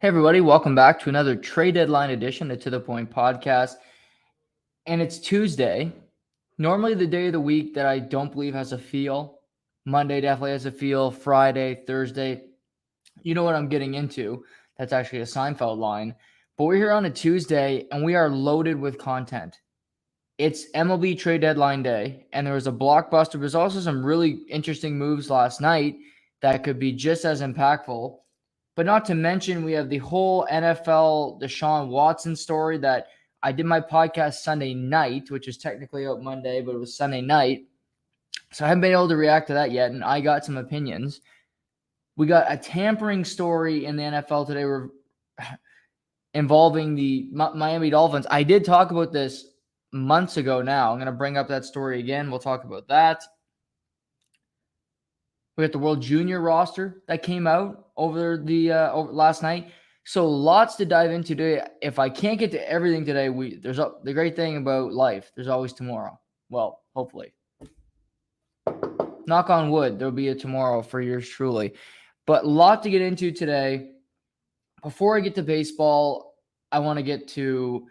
Hey, everybody, welcome back to another trade deadline edition of To The Point podcast. And it's Tuesday, normally the day of the week that I don't believe has a feel. Monday definitely has a feel, Friday, Thursday. You know what I'm getting into. That's actually a Seinfeld line. But we're here on a Tuesday and we are loaded with content. It's MLB trade deadline day, and there was a blockbuster. There's also some really interesting moves last night that could be just as impactful. But not to mention, we have the whole NFL Deshaun Watson story that I did my podcast Sunday night, which is technically out Monday, but it was Sunday night. So I haven't been able to react to that yet, and I got some opinions. We got a tampering story in the NFL today involving the Miami Dolphins. I did talk about this months ago now. I'm going to bring up that story again. We'll talk about that. We got the World Junior roster that came out over last night. So lots to dive into today. If I can't get to everything today, the great thing about life, there's always tomorrow. Well, hopefully. Knock on wood, there'll be a tomorrow for yours truly. But a lot to get into today. Before I get to baseball, I want to get to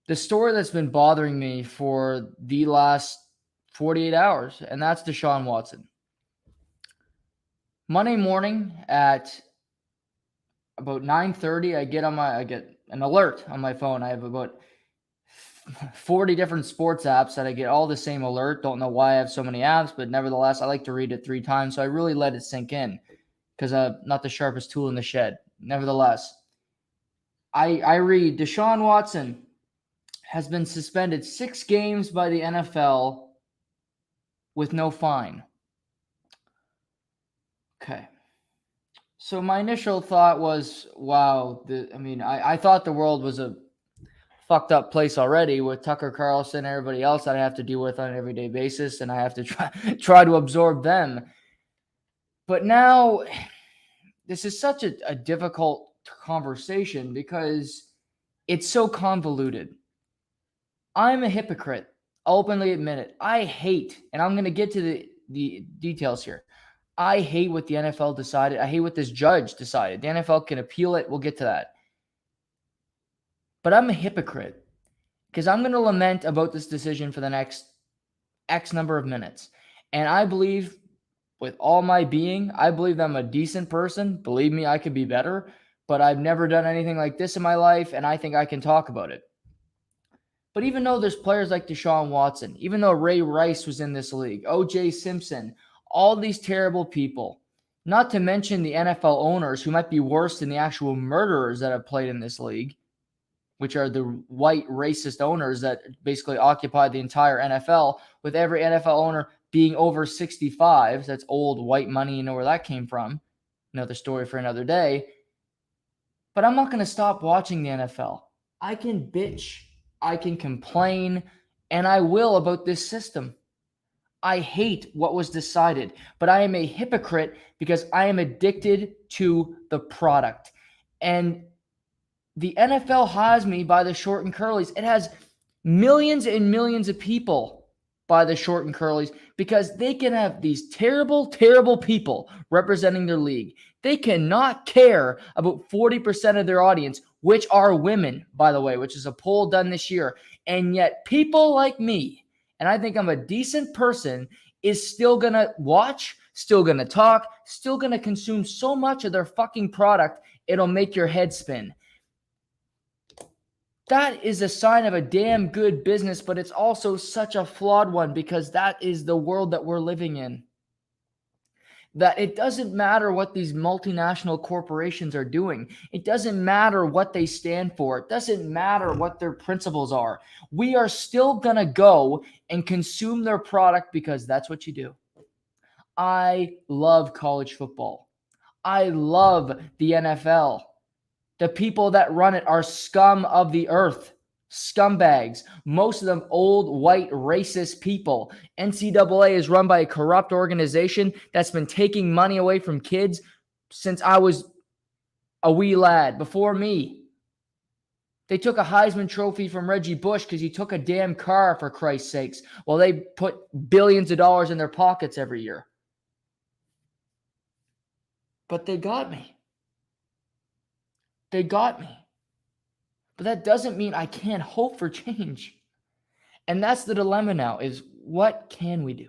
the story that's been bothering me for the last 48 hours, and that's Deshaun Watson. Monday morning at about 9:30, I get an alert on my phone. I have about 40 different sports apps that I get all the same alert. Don't know why I have so many apps, but nevertheless, I like to read it 3 times, so I really let it sink in because I'm not the sharpest tool in the shed. Nevertheless, I read Deshaun Watson has been suspended 6 games by the NFL with no fine. Okay. So my initial thought was, wow, I thought the world was a fucked up place already with Tucker Carlson and everybody else that I have to deal with on an everyday basis, and I have to try to absorb them. But now, this is such a difficult conversation because it's so convoluted. I'm a hypocrite. I'll openly admit it. I hate, and I'm going to get to the details here. I hate what the NFL decided. I hate what this judge decided. The NFL can appeal it. We'll get to that. But I'm a hypocrite because I'm going to lament about this decision for the next X number of minutes. And I believe with all my being, I believe I'm a decent person. Believe me, I could be better. But I've never done anything like this in my life, and I think I can talk about it. But even though there's players like Deshaun Watson, even though Ray Rice was in this league, O.J. Simpson, all these terrible people, not to mention the NFL owners who might be worse than the actual murderers that have played in this league, which are the white racist owners that basically occupy the entire NFL, with every NFL owner being over 65. That's old white money. You know where that came from. Another story for another day. But I'm not going to stop watching the NFL. I can bitch, I can complain, and I will about this system. I hate what was decided, but I am a hypocrite because I am addicted to the product. And the NFL has me by the short and curlies. It has millions and millions of people by the short and curlies because they can have these terrible, terrible people representing their league. They cannot care about 40% of their audience, which are women, by the way, which is a poll done this year. And yet people like me, and I think I'm a decent person, is still going to watch, still going to talk, still going to consume so much of their fucking product, it'll make your head spin. That is a sign of a damn good business, but it's also such a flawed one because that is the world that we're living in. That it doesn't matter what these multinational corporations are doing. It doesn't matter what they stand for. It doesn't matter what their principles are. We are still going to go and consume their product because that's what you do. I love college football. I love the NFL. The people that run it are scum of the earth, scumbags, most of them old, white, racist people. NCAA is run by a corrupt organization that's been taking money away from kids since I was a wee lad, before me. They took a Heisman Trophy from Reggie Bush because he took a damn car, for Christ's sakes, while they put billions of dollars in their pockets every year. But they got me. They got me. But that doesn't mean I can't hope for change. And that's the dilemma now, is what can we do?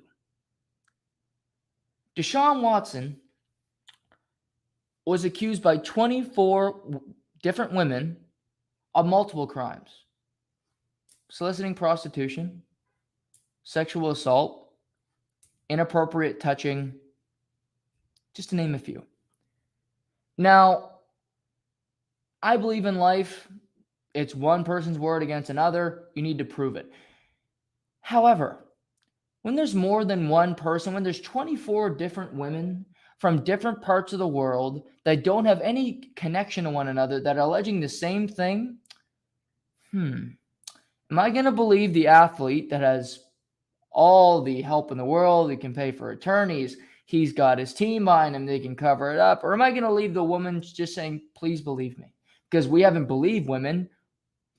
Deshaun Watson was accused by 24 different women of multiple crimes: soliciting prostitution, sexual assault, inappropriate touching, just to name a few. Now, I believe in life, it's one person's word against another. You need to prove it. However, when there's more than one person, when there's 24 different women from different parts of the world that don't have any connection to one another that are alleging the same thing, am I going to believe the athlete that has all the help in the world, he can pay for attorneys, he's got his team behind him, they can cover it up? Or am I going to leave the woman just saying, please believe me? Because we haven't believed women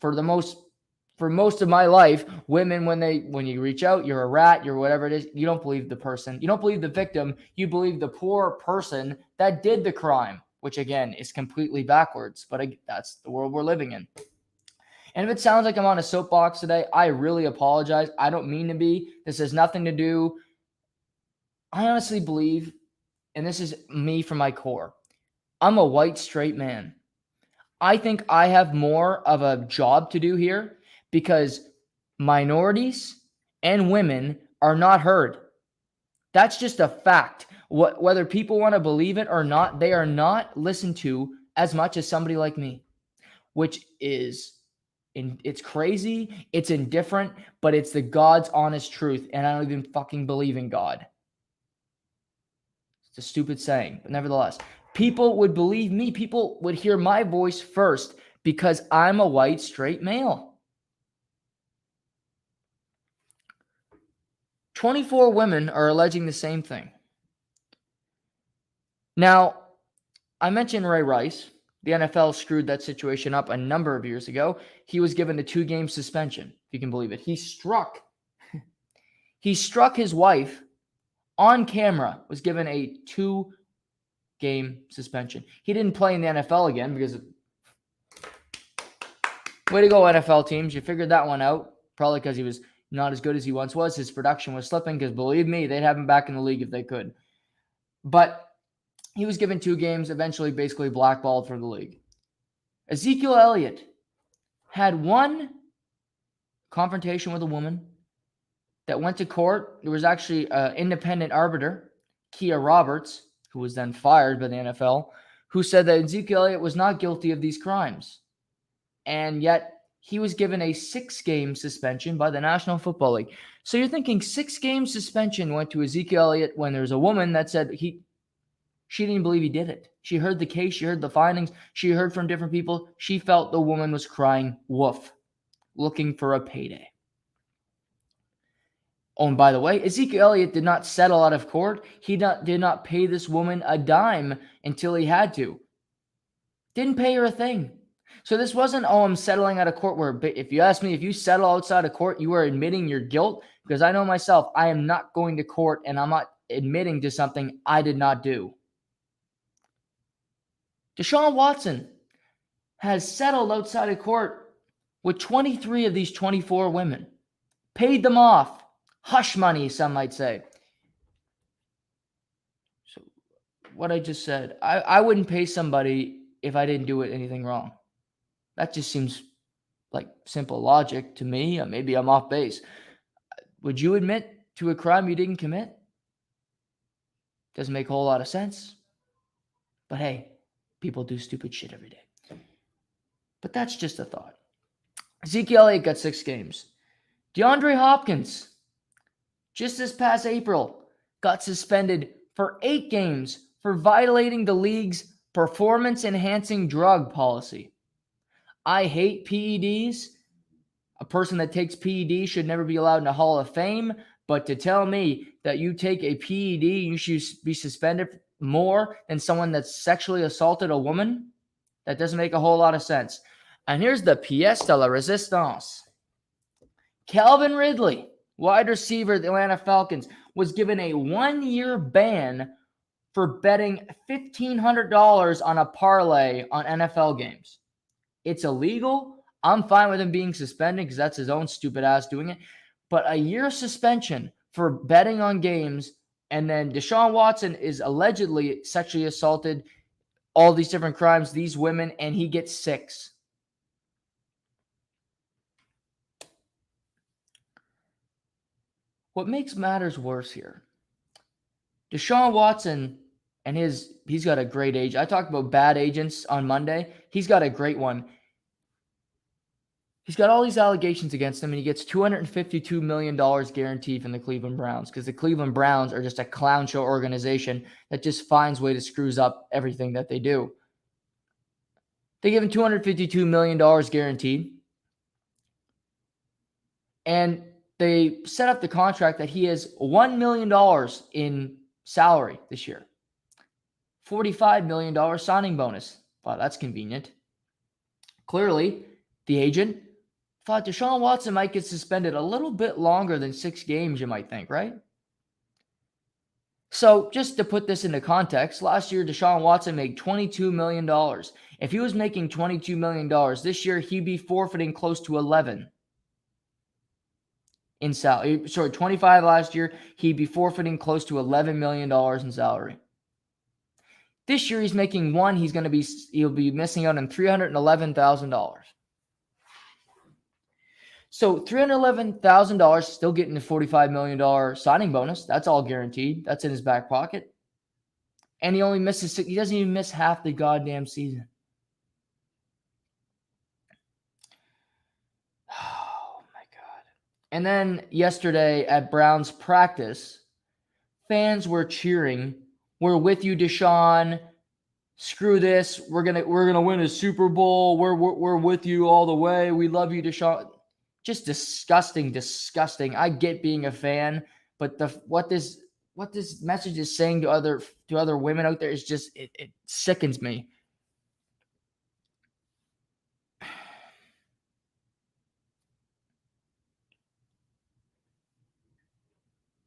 for most of my life. Women, when you reach out, you're a rat, you're whatever it is, you don't believe the person. You don't believe the victim. You believe the poor person that did the crime, which again is completely backwards. But that's the world we're living in. And if it sounds like I'm on a soapbox today, I really apologize. I don't mean to be. This has nothing to do. I honestly believe, and this is me from my core, I'm a white straight man. I think I have more of a job to do here because minorities and women are not heard. That's just a fact. Whether people want to believe it or not, they are not listened to as much as somebody like me, which is, it's crazy, it's indifferent, but it's the God's honest truth, and I don't even fucking believe in God. It's a stupid saying, but nevertheless, people would believe me. People would hear my voice first because I'm a white straight male. 24 women are alleging the same thing. Now, I mentioned Ray Rice. The NFL screwed that situation up a number of years ago. He was given a 2-game suspension, if you can believe it. He struck his wife on camera, was given a 2-game suspension. He didn't play in the NFL again because way to go, NFL teams. You figured that one out. Probably because he was not as good as he once was. His production was slipping because, believe me, they'd have him back in the league if they could. But he was given 2 games, eventually basically blackballed from the league. Ezekiel Elliott had one confrontation with a woman that went to court. There was actually an independent arbiter, Kia Roberts, who was then fired by the NFL, who said that Ezekiel Elliott was not guilty of these crimes. And yet he was given a 6-game suspension by the National Football League. So you're thinking 6-game suspension went to Ezekiel Elliott when there's a woman that said she didn't believe he did it. She heard the case. She heard the findings. She heard from different people. She felt the woman was crying wolf, looking for a payday. Oh, and by the way, Ezekiel Elliott did not settle out of court. He did not pay this woman a dime until he had to. Didn't pay her a thing. So this wasn't, I'm settling out of court, where if you ask me, if you settle outside of court, you are admitting your guilt. Because I know myself, I am not going to court and I'm not admitting to something I did not do. Deshaun Watson has settled outside of court with 23 of these 24 women. Paid them off. Hush money, some might say. So what I just said, I wouldn't pay somebody if I didn't do anything wrong. That just seems like simple logic to me. Maybe I'm off base. Would you admit to a crime you didn't commit? Doesn't make a whole lot of sense. But hey, people do stupid shit every day. But that's just a thought. Ezekiel Elliott got 6 games. DeAndre Hopkins, just this past April, got suspended for 8 games for violating the league's performance-enhancing drug policy. I hate PEDs. A person that takes PEDs should never be allowed in the Hall of Fame. But to tell me that you take a PED, you should be suspended more than someone that's sexually assaulted a woman, that doesn't make a whole lot of sense. And here's the pièce de la résistance. Calvin Ridley, wide receiver of the Atlanta Falcons, was given a 1-year ban for betting $1,500 on a parlay on NFL games. It's illegal. I'm fine with him being suspended because that's his own stupid ass doing it. But a year suspension for betting on games, and then Deshaun Watson is allegedly sexually assaulted, all these different crimes, these women, and he gets 6. What makes matters worse here, Deshaun Watson and he's got a great age. I talked about bad agents on Monday. He's got a great one. He's got all these allegations against him, and he gets $252 million guaranteed from the Cleveland Browns because the Cleveland Browns are just a clown show organization that just finds way to screws up everything that they do. They give him $252 million guaranteed, and they set up the contract that he has $1 million in salary this year. $45 million signing bonus. Wow, that's convenient. Clearly, the agent thought Deshaun Watson might get suspended a little bit longer than 6 games, you might think, right? So just to put this into context, last year Deshaun Watson made $22 million. If he was making $22 million this year, he'd be forfeiting close to 11 in salary. Sorry, 25 last year, he'd be forfeiting close to $11 million in salary. This year he's making 1. He'll be missing out on $311,000. So $311,000, still getting the $45 million signing bonus. That's all guaranteed. That's in his back pocket. And he doesn't even miss half the goddamn season. Oh my God. And then yesterday at Browns practice, fans were cheering, "We're with you, Deshaun. Screw this. We're gonna win a Super Bowl. We're with you all the way. We love you, Deshaun." Just disgusting. I get being a fan, but what this message is saying to other women out there is just it sickens me.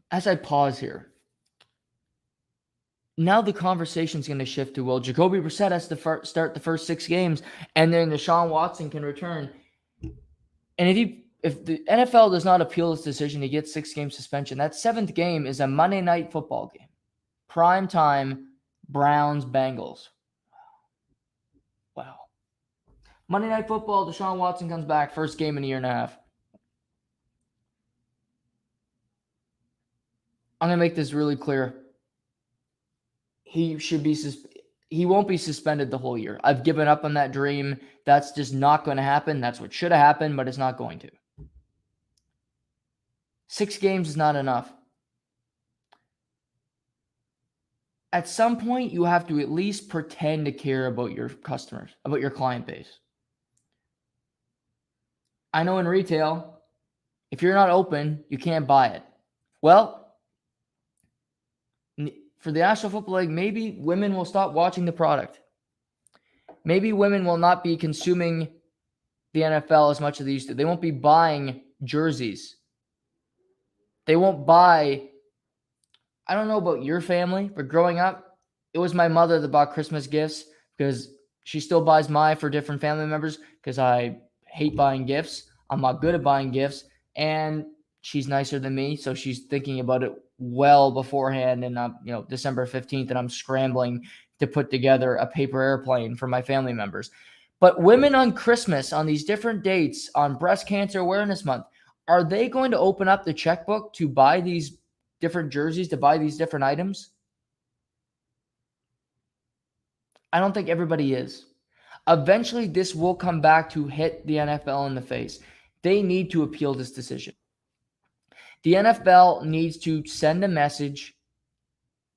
As I pause here, now the conversation's going to shift to, well, Jacoby Brissett has to start the first 6 games, and then Deshaun Watson can return. And if the NFL does not appeal this decision, he gets 6-game suspension. That 7th game is a Monday night football game. Prime time, Browns-Bengals. Wow. Monday night football, Deshaun Watson comes back, first game in a year and a half. I'm going to make this really clear. He won't be suspended the whole year. I've given up on that dream. That's just not going to happen. That's what should have happened, but it's not going to. 6 games is not enough. At some point, you have to at least pretend to care about your customers, about your client base. I know in retail, if you're not open, you can't buy it. Well, for the National Football League, maybe women will stop watching the product. Maybe women will not be consuming the NFL as much as they used to. They won't be buying jerseys. They won't buy. I don't know about your family, but growing up, it was my mother that bought Christmas gifts because she still buys mine for different family members because I hate buying gifts. I'm not good at buying gifts, and she's nicer than me, so she's thinking about it well beforehand. And December 15th, and I'm scrambling to put together a paper airplane for my family members. But women on Christmas, on these different dates, on Breast Cancer Awareness Month, are they going to open up the checkbook to buy these different jerseys, to buy these different items? I don't think everybody is. Eventually, this will come back to hit the NFL in the face. They need to appeal this decision. The NFL needs to send a message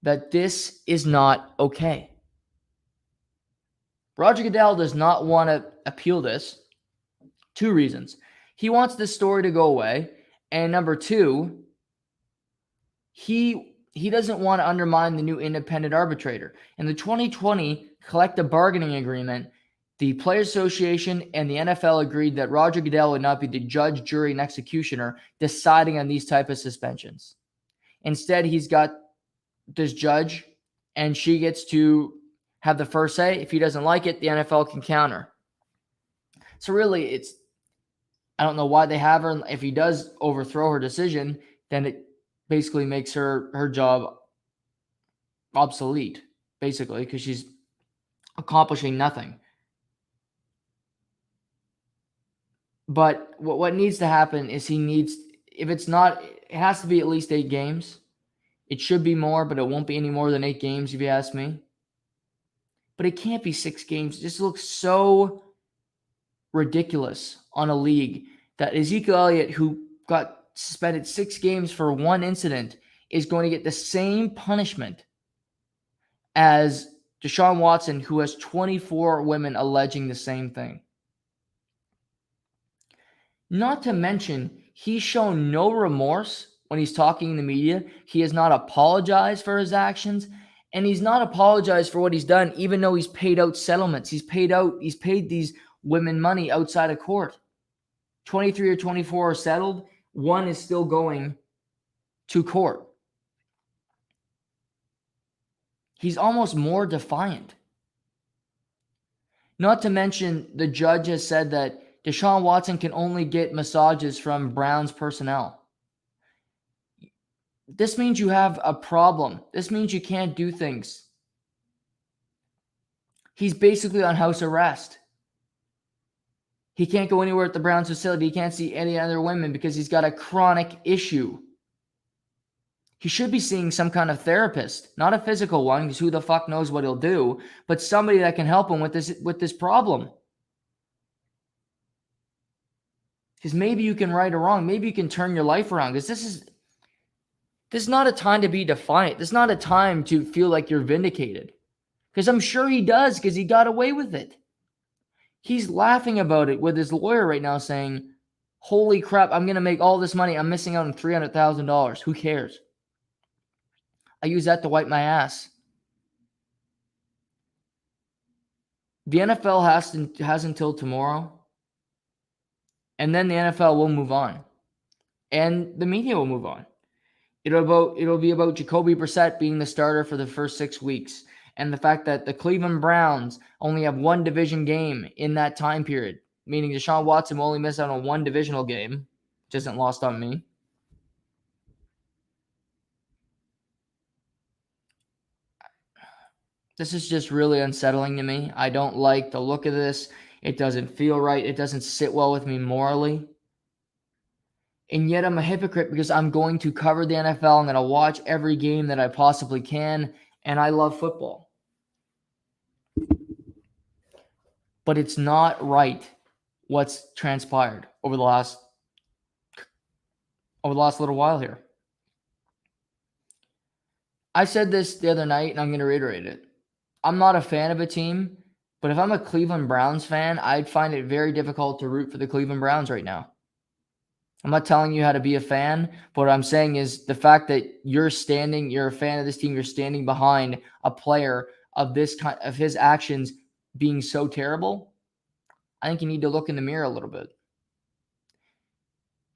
that this is not okay. Roger Goodell does not want to appeal this. 2 reasons. He wants this story to go away. And number 2, he doesn't want to undermine the new independent arbitrator. In the 2020 collective bargaining agreement, the Players Association and the NFL agreed that Roger Goodell would not be the judge, jury, and executioner deciding on these type of suspensions. Instead, he's got this judge and she gets to have the first say. If he doesn't like it, the NFL can counter. So really, I don't know why they have her. If he does overthrow her decision, then it basically makes her job obsolete, basically, because she's accomplishing nothing. But what needs to happen is if it's not, it has to be at least 8 games. It should be more, but it won't be any more than 8 games if you ask me. But it can't be 6 games. It just looks so ridiculous on a league that Ezekiel Elliott, who got suspended 6 games for one incident, is going to get the same punishment as Deshaun Watson, who has 24 women alleging the same thing. Not to mention, he's shown no remorse when he's talking in the media. He has not apologized for his actions, and he's not apologized for what he's done, even though he's paid out settlements. He's paid these women money outside of court. 23 or 24 are settled. One is still going to court. He's almost more defiant. Not to mention, the judge has said that Deshaun Watson can only get massages from Browns personnel. This means you have a problem. This means you can't do things. He's basically on house arrest. He can't go anywhere at the Browns facility. He can't see any other women because he's got a chronic issue. He should be seeing some kind of therapist, not a physical one, because who the fuck knows what he'll do, but somebody that can help him with this problem. Because maybe you can right or wrong. Maybe you can turn your life around. Because this is not a time to be defiant. This is not a time to feel like you're vindicated. Because I'm sure he does, because he got away with it. He's laughing about it with his lawyer right now, saying, holy crap, I'm going to make all this money. I'm missing out on $300,000. Who cares? I use that to wipe my ass. The NFL has until tomorrow, and then the NFL will move on, and the media will move on. It'll be about Jacoby Brissett being the starter for the first 6 weeks, and the fact that the Cleveland Browns only have one division game in that time period, meaning Deshaun Watson will only miss out on one divisional game, which isn't lost on me. This is just really unsettling to me. I don't like the look of this. It doesn't feel right. It doesn't sit well with me morally. And yet I'm a hypocrite because I'm going to cover the NFL. I'm going to watch every game that I possibly can. And I love football. But it's not right what's transpired over the last little while here. I said this the other night, and I'm going to reiterate it. I'm not a fan of a team, but if I'm a Cleveland Browns fan, I'd find it very difficult to root for the Cleveland Browns right now. I'm not telling you how to be a fan, but what I'm saying is the fact that you're a fan of this team, you're standing behind a player of his actions being so terrible, I think you need to look in the mirror a little bit.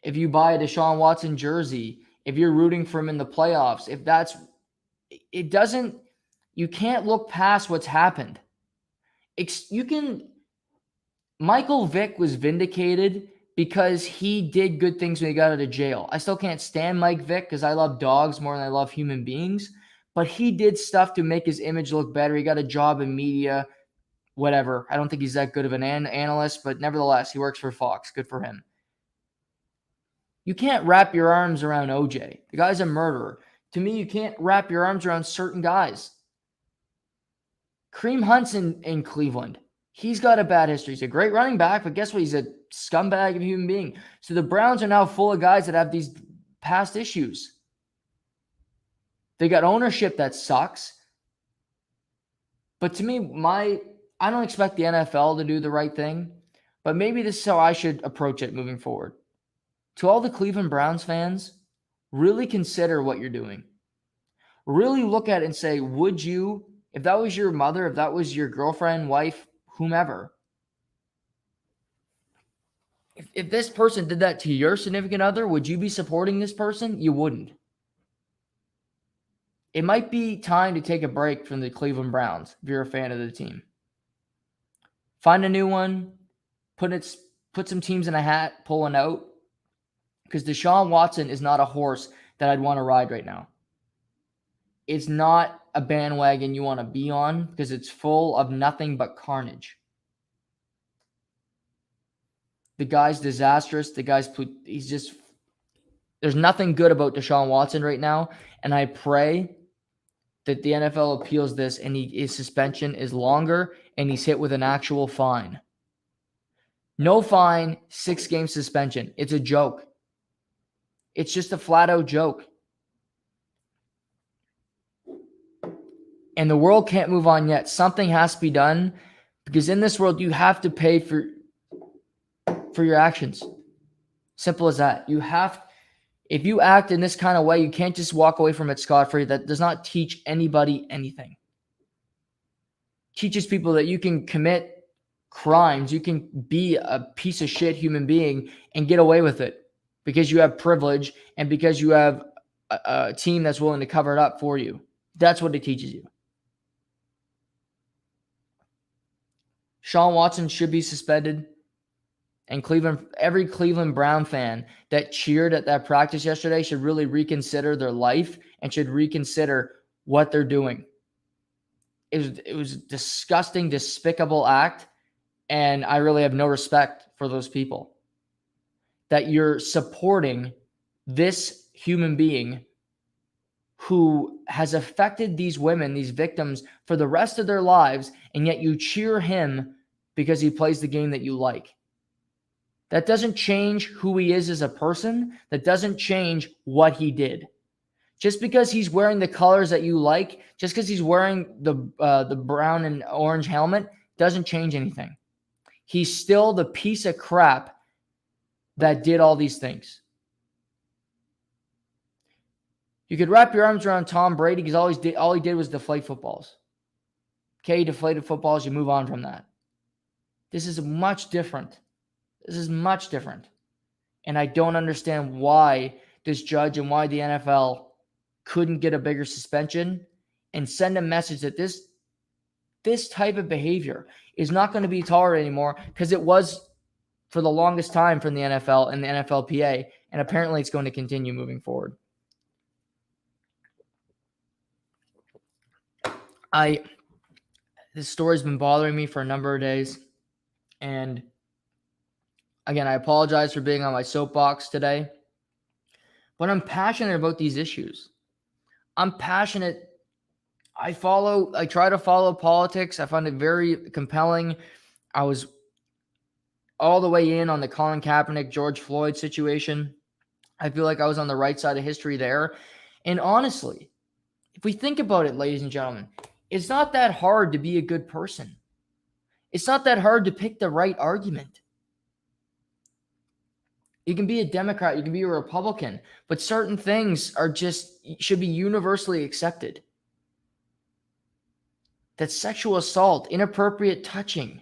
If you buy a Deshaun Watson jersey, if you're rooting for him in the playoffs, you can't look past what's happened. Michael Vick was vindicated because he did good things when he got out of jail. I still can't stand Mike Vick because I love dogs more than I love human beings, but he did stuff to make his image look better. He got a job in media, whatever. I don't think he's that good of an analyst, but nevertheless, he works for Fox. Good for him. You can't wrap your arms around OJ. The guy's a murderer. To me, you can't wrap your arms around certain guys. Kareem Hunt's in Cleveland. He's got a bad history. He's a great running back, but guess what? He's a scumbag of a human being. So the Browns are now full of guys that have these past issues. They got ownership that sucks. But to me, I don't expect the NFL to do the right thing, but maybe this is how I should approach it moving forward. To all the Cleveland Browns fans, really consider what you're doing. Really look at it and say, would you, if that was your mother, if that was your girlfriend, wife, whomever, if this person did that to your significant other, would you be supporting this person? You wouldn't. It might be time to take a break from the Cleveland Browns if you're a fan of the team. Find a new one, put some teams in a hat, pull one out, because Deshaun Watson is not a horse that I'd want to ride right now. It's not a bandwagon you want to be on because it's full of nothing but carnage. The guy's disastrous. There's nothing good about Deshaun Watson right now. And I pray that the NFL appeals this and his suspension is longer and he's hit with an actual fine. No fine, 6-game suspension. It's a joke. It's just a flat-out joke. And the world can't move on yet. Something has to be done because in this world, you have to pay for your actions. Simple as that. If you act in this kind of way, you can't just walk away from it scot-free. That does not teach anybody anything. Teaches people that you can commit crimes, you can be a piece of shit human being and get away with it because you have privilege and because you have a team that's willing to cover it up for you. That's what it teaches you. Deshaun Watson should be suspended. And every Cleveland Brown fan that cheered at that practice yesterday should really reconsider their life and should reconsider what they're doing. It was a disgusting, despicable act, and I really have no respect for those people. That you're supporting this human being who has affected these women, these victims, for the rest of their lives, and yet you cheer him because he plays the game that you like. That doesn't change who he is as a person. That doesn't change what he did. Just because he's wearing the colors that you like, just because he's wearing the brown and orange helmet, doesn't change anything. He's still the piece of crap that did all these things. You could wrap your arms around Tom Brady because all he did was deflate footballs. Okay, he deflated footballs, you move on from that. This is much different. And I don't understand why this judge and why the NFL couldn't get a bigger suspension and send a message that this type of behavior is not going to be tolerated anymore, because it was for the longest time from the NFL and the NFLPA, and apparently it's going to continue moving forward. This story's been bothering me for a number of days, and again, I apologize for being on my soapbox today, but I'm passionate about these issues. I'm passionate. I try to follow politics. I find it very compelling. I was all the way in on the Colin Kaepernick, George Floyd situation. I feel like I was on the right side of history there. And honestly, if we think about it, ladies and gentlemen, it's not that hard to be a good person. It's not that hard to pick the right argument. You can be a Democrat, you can be a Republican, but certain things should be universally accepted. That sexual assault, inappropriate touching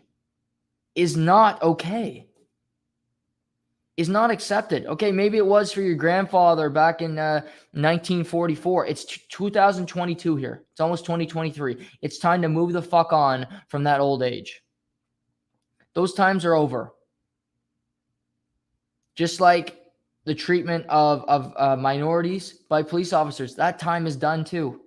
is not okay. Is not accepted. Okay, maybe it was for your grandfather back in 1944. It's 2022 here. It's almost 2023. It's time to move the fuck on from that old age. Those times are over. Just like the treatment of minorities by police officers, that time is done too.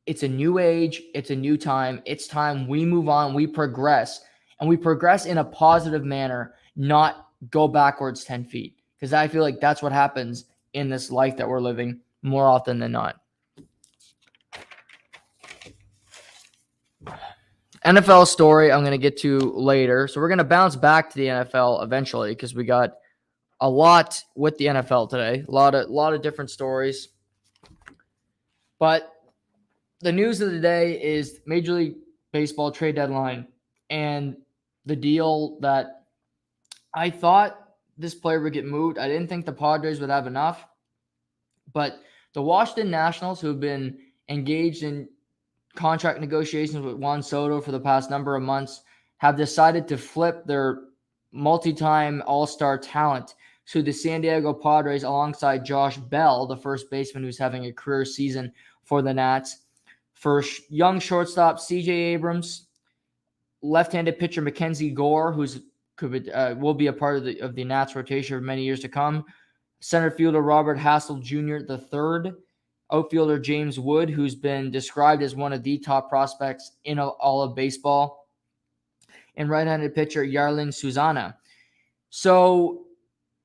It's a new age. It's a new time. It's time we move on, we progress, and we progress in a positive manner, not go backwards 10 feet. Because I feel like that's what happens in this life that we're living more often than not. NFL story I'm going to get to later. So we're going to bounce back to the NFL eventually because we got a lot with the NFL today. A lot of different stories. But the news of the day is Major League Baseball trade deadline and the deal that I thought this player would get moved. I didn't think the Padres would have enough. But the Washington Nationals, who have been engaged in contract negotiations with Juan Soto for the past number of months, have decided to flip their multi-time all-star talent to the San Diego Padres alongside Josh Bell, the first baseman who's having a career season for the Nats. For young shortstop C.J. Abrams, left-handed pitcher Mackenzie Gore, will be a part of the Nats rotation for many years to come. Center fielder Robert Hassel Jr. the third. Outfielder James Wood, who's been described as one of the top prospects in all of baseball. And right-handed pitcher Yarlin Susana. So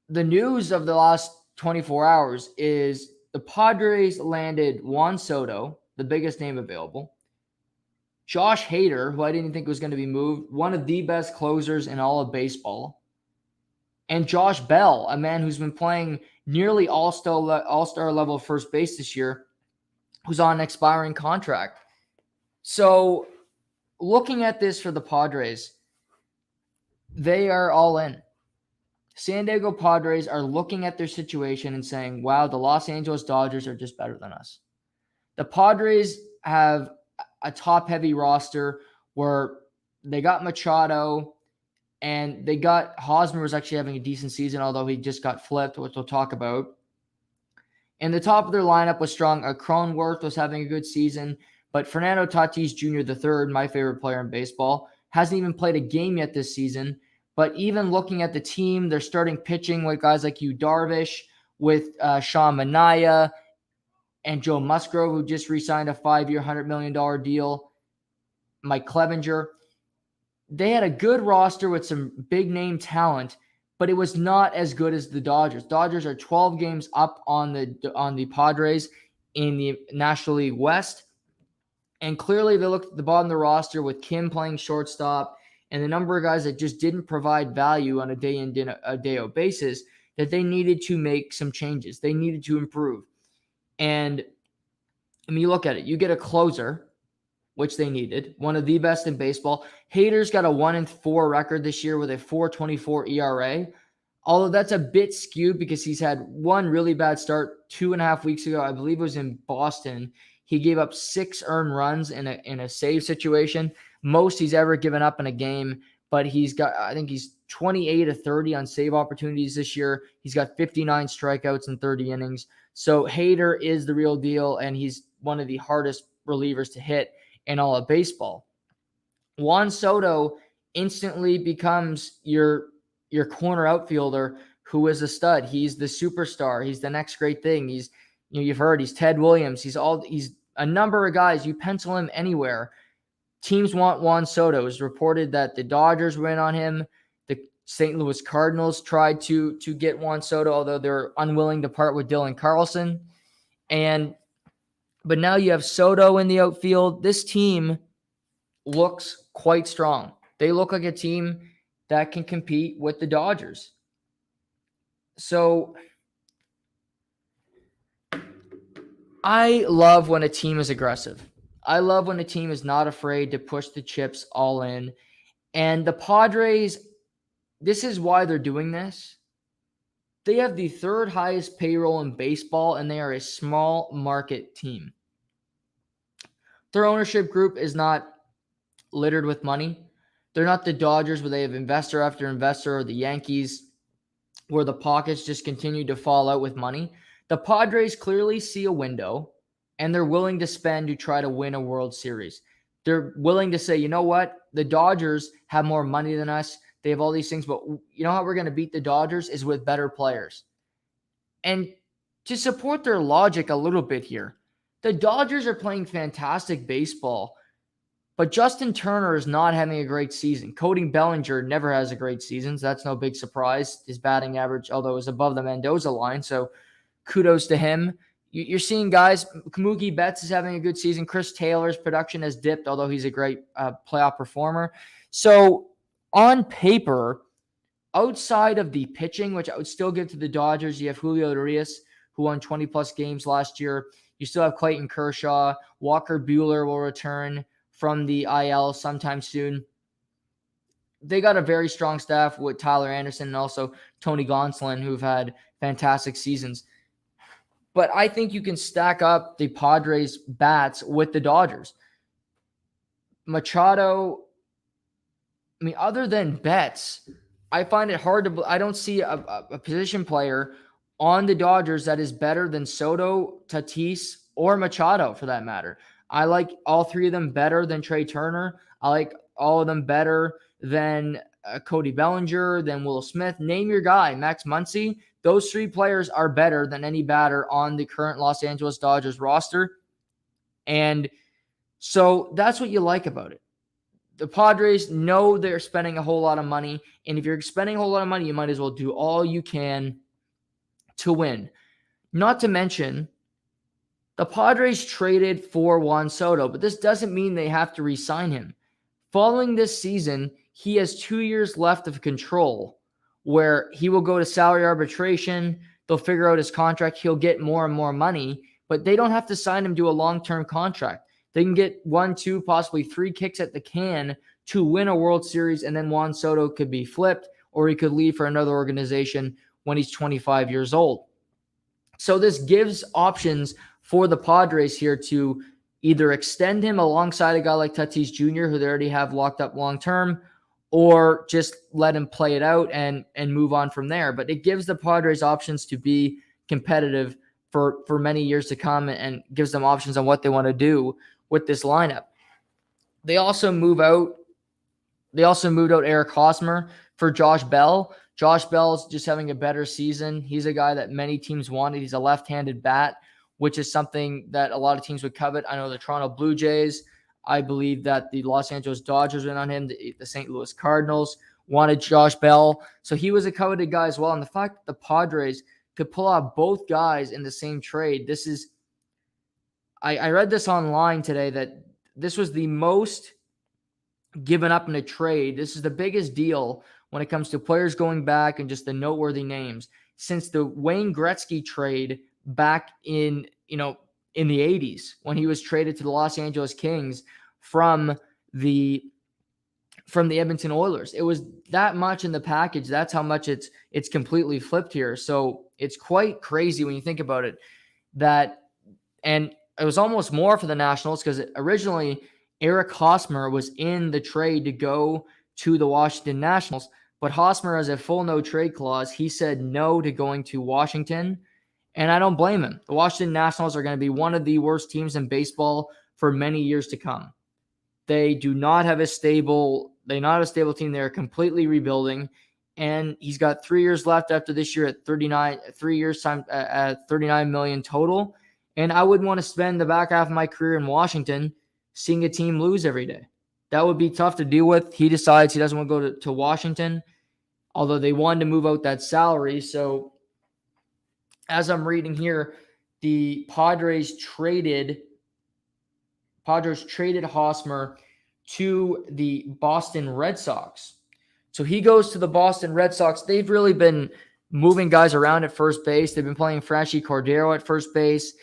the news of the last 24 hours is the Padres landed Juan Soto, the biggest name available. Josh Hader, who I didn't think was going to be moved, one of the best closers in all of baseball. And Josh Bell, a man who's been playing nearly all-star level first base this year, who's on an expiring contract. So looking at this for the Padres, they are all in. San Diego Padres are looking at their situation and saying, wow, the Los Angeles Dodgers are just better than us. The Padres have a top-heavy roster where they got Machado and they got Hosmer was actually having a decent season, although he just got flipped, which we'll talk about. And the top of their lineup was strong. Cronenworth was having a good season, but Fernando Tatis Jr. III, my favorite player in baseball, hasn't even played a game yet this season. But even looking at the team, they're starting pitching with guys like Yu Darvish, with Sean Manaea, and Joe Musgrove, who just re-signed a 5-year, $100 million deal. Mike Clevenger. They had a good roster with some big-name talent, but it was not as good as the Dodgers. Dodgers are 12 games up on the Padres in the National League West. And clearly they looked at the bottom of the roster with Kim playing shortstop and the number of guys that just didn't provide value on a day-in, a day-out basis, that they needed to make some changes. They needed to improve. And I mean, you look at it. You get a closer, which they needed, one of the best in baseball. Hader's got a 1-4 record this year with a 4.24 ERA. Although that's a bit skewed because he's had one really bad start 2.5 weeks ago. I believe it was in Boston. He gave up 6 earned runs in a save situation, most he's ever given up in a game. But I think he's 28 of 30 on save opportunities this year. He's got 59 strikeouts in 30 innings. So Hader is the real deal, and he's one of the hardest relievers to hit in all of baseball. Juan Soto instantly becomes your corner outfielder who is a stud. He's the superstar. He's the next great thing. You've heard he's Ted Williams. He's a number of guys. You pencil him anywhere. Teams want Juan Soto. It's reported that the Dodgers were in on him. The St. Louis Cardinals tried to get Juan Soto, although they're unwilling to part with Dylan Carlson. But now you have Soto in the outfield. This team looks quite strong. They look like a team that can compete with the Dodgers. So I love when a team is aggressive. I love when a team is not afraid to push the chips all in. And the Padres, this is why they're doing this. They have the third highest payroll in baseball, and they are a small market team. Their ownership group is not littered with money. They're not the Dodgers where they have investor after investor, or the Yankees where the pockets just continue to fall out with money. The Padres clearly see a window, and they're willing to spend to try to win a World Series. They're willing to say, you know what? The Dodgers have more money than us. They have all these things, but you know how we're going to beat the Dodgers is with better players. And to support their logic a little bit here, the Dodgers are playing fantastic baseball, but Justin Turner is not having a great season. Cody Bellinger never has a great season, so that's no big surprise. His batting average, although, is above the Mendoza line, so kudos to him. You're seeing guys, Mookie Betts is having a good season. Chris Taylor's production has dipped, although he's a great playoff performer. So on paper, outside of the pitching, which I would still give to the Dodgers, you have Julio Urias, who won 20-plus games last year. You still have Clayton Kershaw. Walker Buehler will return from the IL sometime soon. They got a very strong staff with Tyler Anderson and also Tony Gonsolin, who've had fantastic seasons. But I think you can stack up the Padres' bats with the Dodgers. Machado, I mean, other than Betts, I find it hard to – I don't see a position player on the Dodgers that is better than Soto, Tatis, or Machado for that matter. I like all three of them better than Trey Turner. I like all of them better than Cody Bellinger, than Will Smith. Name your guy, Max Muncy. Those three players are better than any batter on the current Los Angeles Dodgers roster. And so that's what you like about it. The Padres know they're spending a whole lot of money. And if you're spending a whole lot of money, you might as well do all you can to win. Not to mention, the Padres traded for Juan Soto, but this doesn't mean they have to re-sign him. Following this season, he has 2 years left of control where he will go to salary arbitration. They'll figure out his contract. He'll get more and more money, but they don't have to sign him to a long-term contract. They can get 1, 2, possibly 3 kicks at the can to win a World Series, and then Juan Soto could be flipped, or he could leave for another organization when he's 25 years old. So this gives options for the Padres here to either extend him alongside a guy like Tatis Jr., who they already have locked up long-term, or just let him play it out and move on from there. But it gives the Padres options to be competitive for many years to come, and gives them options on what they want to do with this lineup. They also moved out Eric Hosmer for Josh Bell. Josh Bell's just having a better season. He's a guy that many teams wanted. He's a left-handed bat, which is something that a lot of teams would covet. I know the Toronto Blue Jays, I believe that the Los Angeles Dodgers went on him. The St. Louis Cardinals wanted Josh Bell. So he was a coveted guy as well. And the fact that the Padres could pull out both guys in the same trade, this is – I read this online today that this was the most given up in a trade. This is the biggest deal when it comes to players going back and just the noteworthy names since the Wayne Gretzky trade back in the 80s, when he was traded to the Los Angeles Kings from the Edmonton Oilers. It was that much in the package. That's how much it's completely flipped here. So it's quite crazy when you think about it, and it was almost more for the Nationals, because originally Eric Hosmer was in the trade to go to the Washington Nationals, but Hosmer has a full no trade clause. He said no to going to Washington, and I don't blame him. The Washington Nationals are going to be one of the worst teams in baseball for many years to come. They do not have a stable team. They're completely rebuilding, and he's got 3 years left after this year at 39 million total. And I wouldn't want to spend the back half of my career in Washington seeing a team lose every day. That would be tough to deal with. He decides he doesn't want to go to Washington, although they wanted to move out that salary. So as I'm reading here, the Padres traded Hosmer to the Boston Red Sox. So he goes to the Boston Red Sox. They've really been moving guys around at first base. They've been playing Franchi Cordero at first base.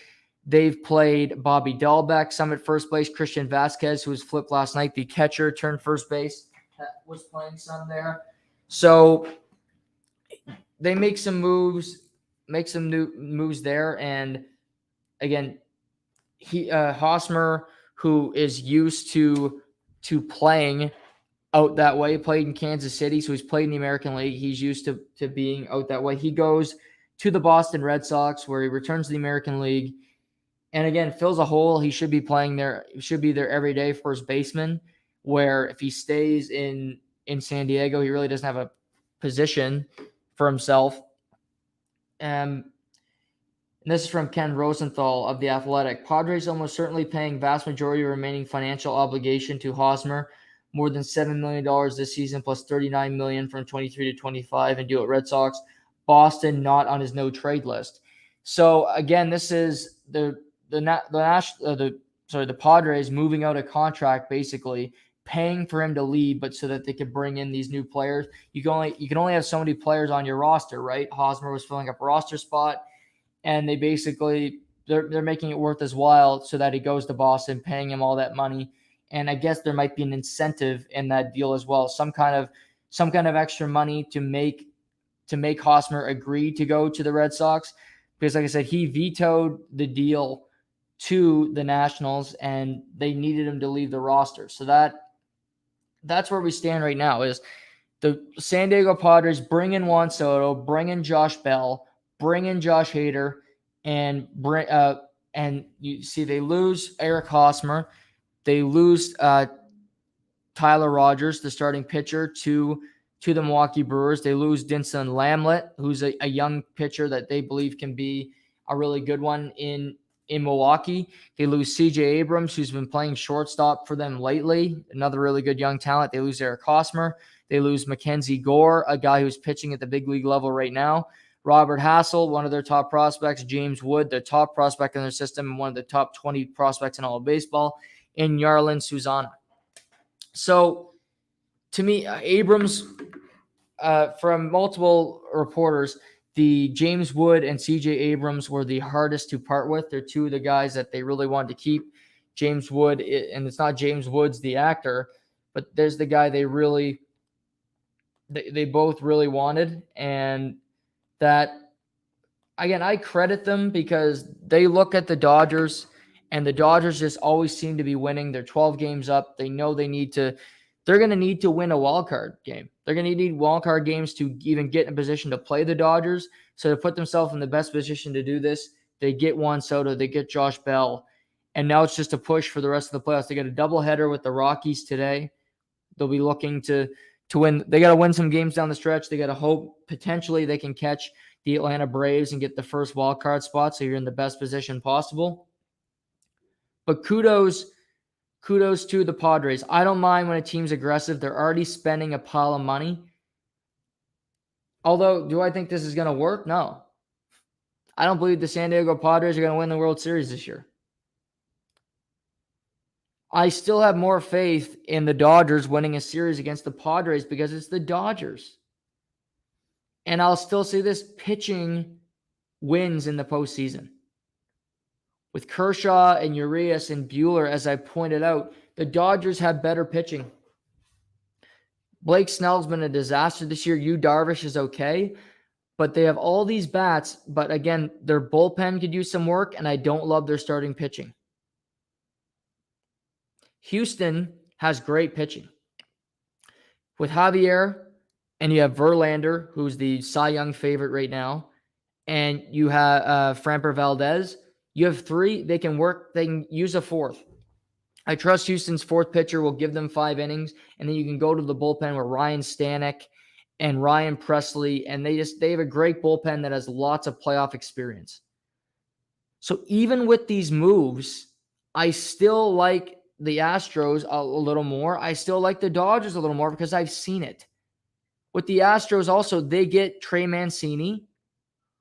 They've played Bobby Dahlbeck some at first base. Christian Vasquez, who was flipped last night, the catcher, turned first base, was playing some there. So they make some new moves there. And again, Hosmer, who is used to playing out that way, played in Kansas City, so he's played in the American League. He's used to being out that way. He goes to the Boston Red Sox, where he returns to the American League, and again fills a hole. He should be playing there. He should be there every day, first baseman, where if he stays in San Diego, he really doesn't have a position for himself. And this is from Ken Rosenthal of The Athletic. Padres almost certainly paying vast majority of remaining financial obligation to Hosmer, more than $7 million this season, plus $39 million from 23 to 25, and do it Red Sox. Boston not on his no trade list. So again, this is the Padres moving out a contract, basically paying for him to leave, but so that they could bring in these new players. You can only have so many players on your roster, right? Hosmer was filling up a roster spot, and they basically they're making it worth his while so that he goes to Boston, paying him all that money. And I guess there might be an incentive in that deal as well, some kind of extra money to make Hosmer agree to go to the Red Sox, because like I said, he vetoed the deal to the Nationals, and they needed him to leave the roster. So that's where we stand right now. Is the San Diego Padres bring in Juan Soto, bring in Josh Bell, bring in Josh Hader, and And you see they lose Eric Hosmer. They lose Tyler Rogers, the starting pitcher, to the Milwaukee Brewers. They lose Dinson Lamlet, who's a young pitcher that they believe can be a really good one in Milwaukee. They lose C.J. Abrams, who's been playing shortstop for them lately, another really good young talent. They lose Eric Hosmer. They lose Mackenzie Gore, a guy who's pitching at the big league level right now. Robert Hassel, one of their top prospects. James Wood, the top prospect in their system, and one of the top 20 prospects in all of baseball. And Yarlin Susana. So, to me, Abrams, from multiple reporters, the James Wood and C.J. Abrams were the hardest to part with. They're two of the guys that they really wanted to keep. James Wood, and it's not James Woods, the actor, but there's the guy they both really wanted. And that, again, I credit them because they look at the Dodgers, and the Dodgers just always seem to be winning. They're 12 games up. They know they're going to need to win a wild card game. They're going to need wild card games to even get in a position to play the Dodgers. So to put themselves in the best position to do this, they get Juan Soto, they get Josh Bell, and now it's just a push for the rest of the playoffs. They got a doubleheader with the Rockies today. They'll be looking to win. They got to win some games down the stretch. They got to hope potentially they can catch the Atlanta Braves and get the first wild card spot, so you're in the best position possible. But kudos to the Padres. I don't mind when a team's aggressive. They're already spending a pile of money. Although, do I think this is going to work? No. I don't believe the San Diego Padres are going to win the World Series this year. I still have more faith in the Dodgers winning a series against the Padres because it's the Dodgers. And I'll still say this: pitching wins in the postseason. With Kershaw and Urias and Buehler, as I pointed out, the Dodgers have better pitching. Blake Snell's been a disaster this year. Yu Darvish is okay, but they have all these bats. But again, their bullpen could use some work, and I don't love their starting pitching. Houston has great pitching. With Javier, and you have Verlander, who's the Cy Young favorite right now, and you have Framber Valdez. You have three. They can work. They can use a fourth. I trust Houston's fourth pitcher will give them 5 innings, and then you can go to the bullpen with Ryan Stanek and Ryan Presley, and they have a great bullpen that has lots of playoff experience. So even with these moves, I still like the Astros a little more. I still like the Dodgers a little more because I've seen it. With the Astros also, they get Trey Mancini,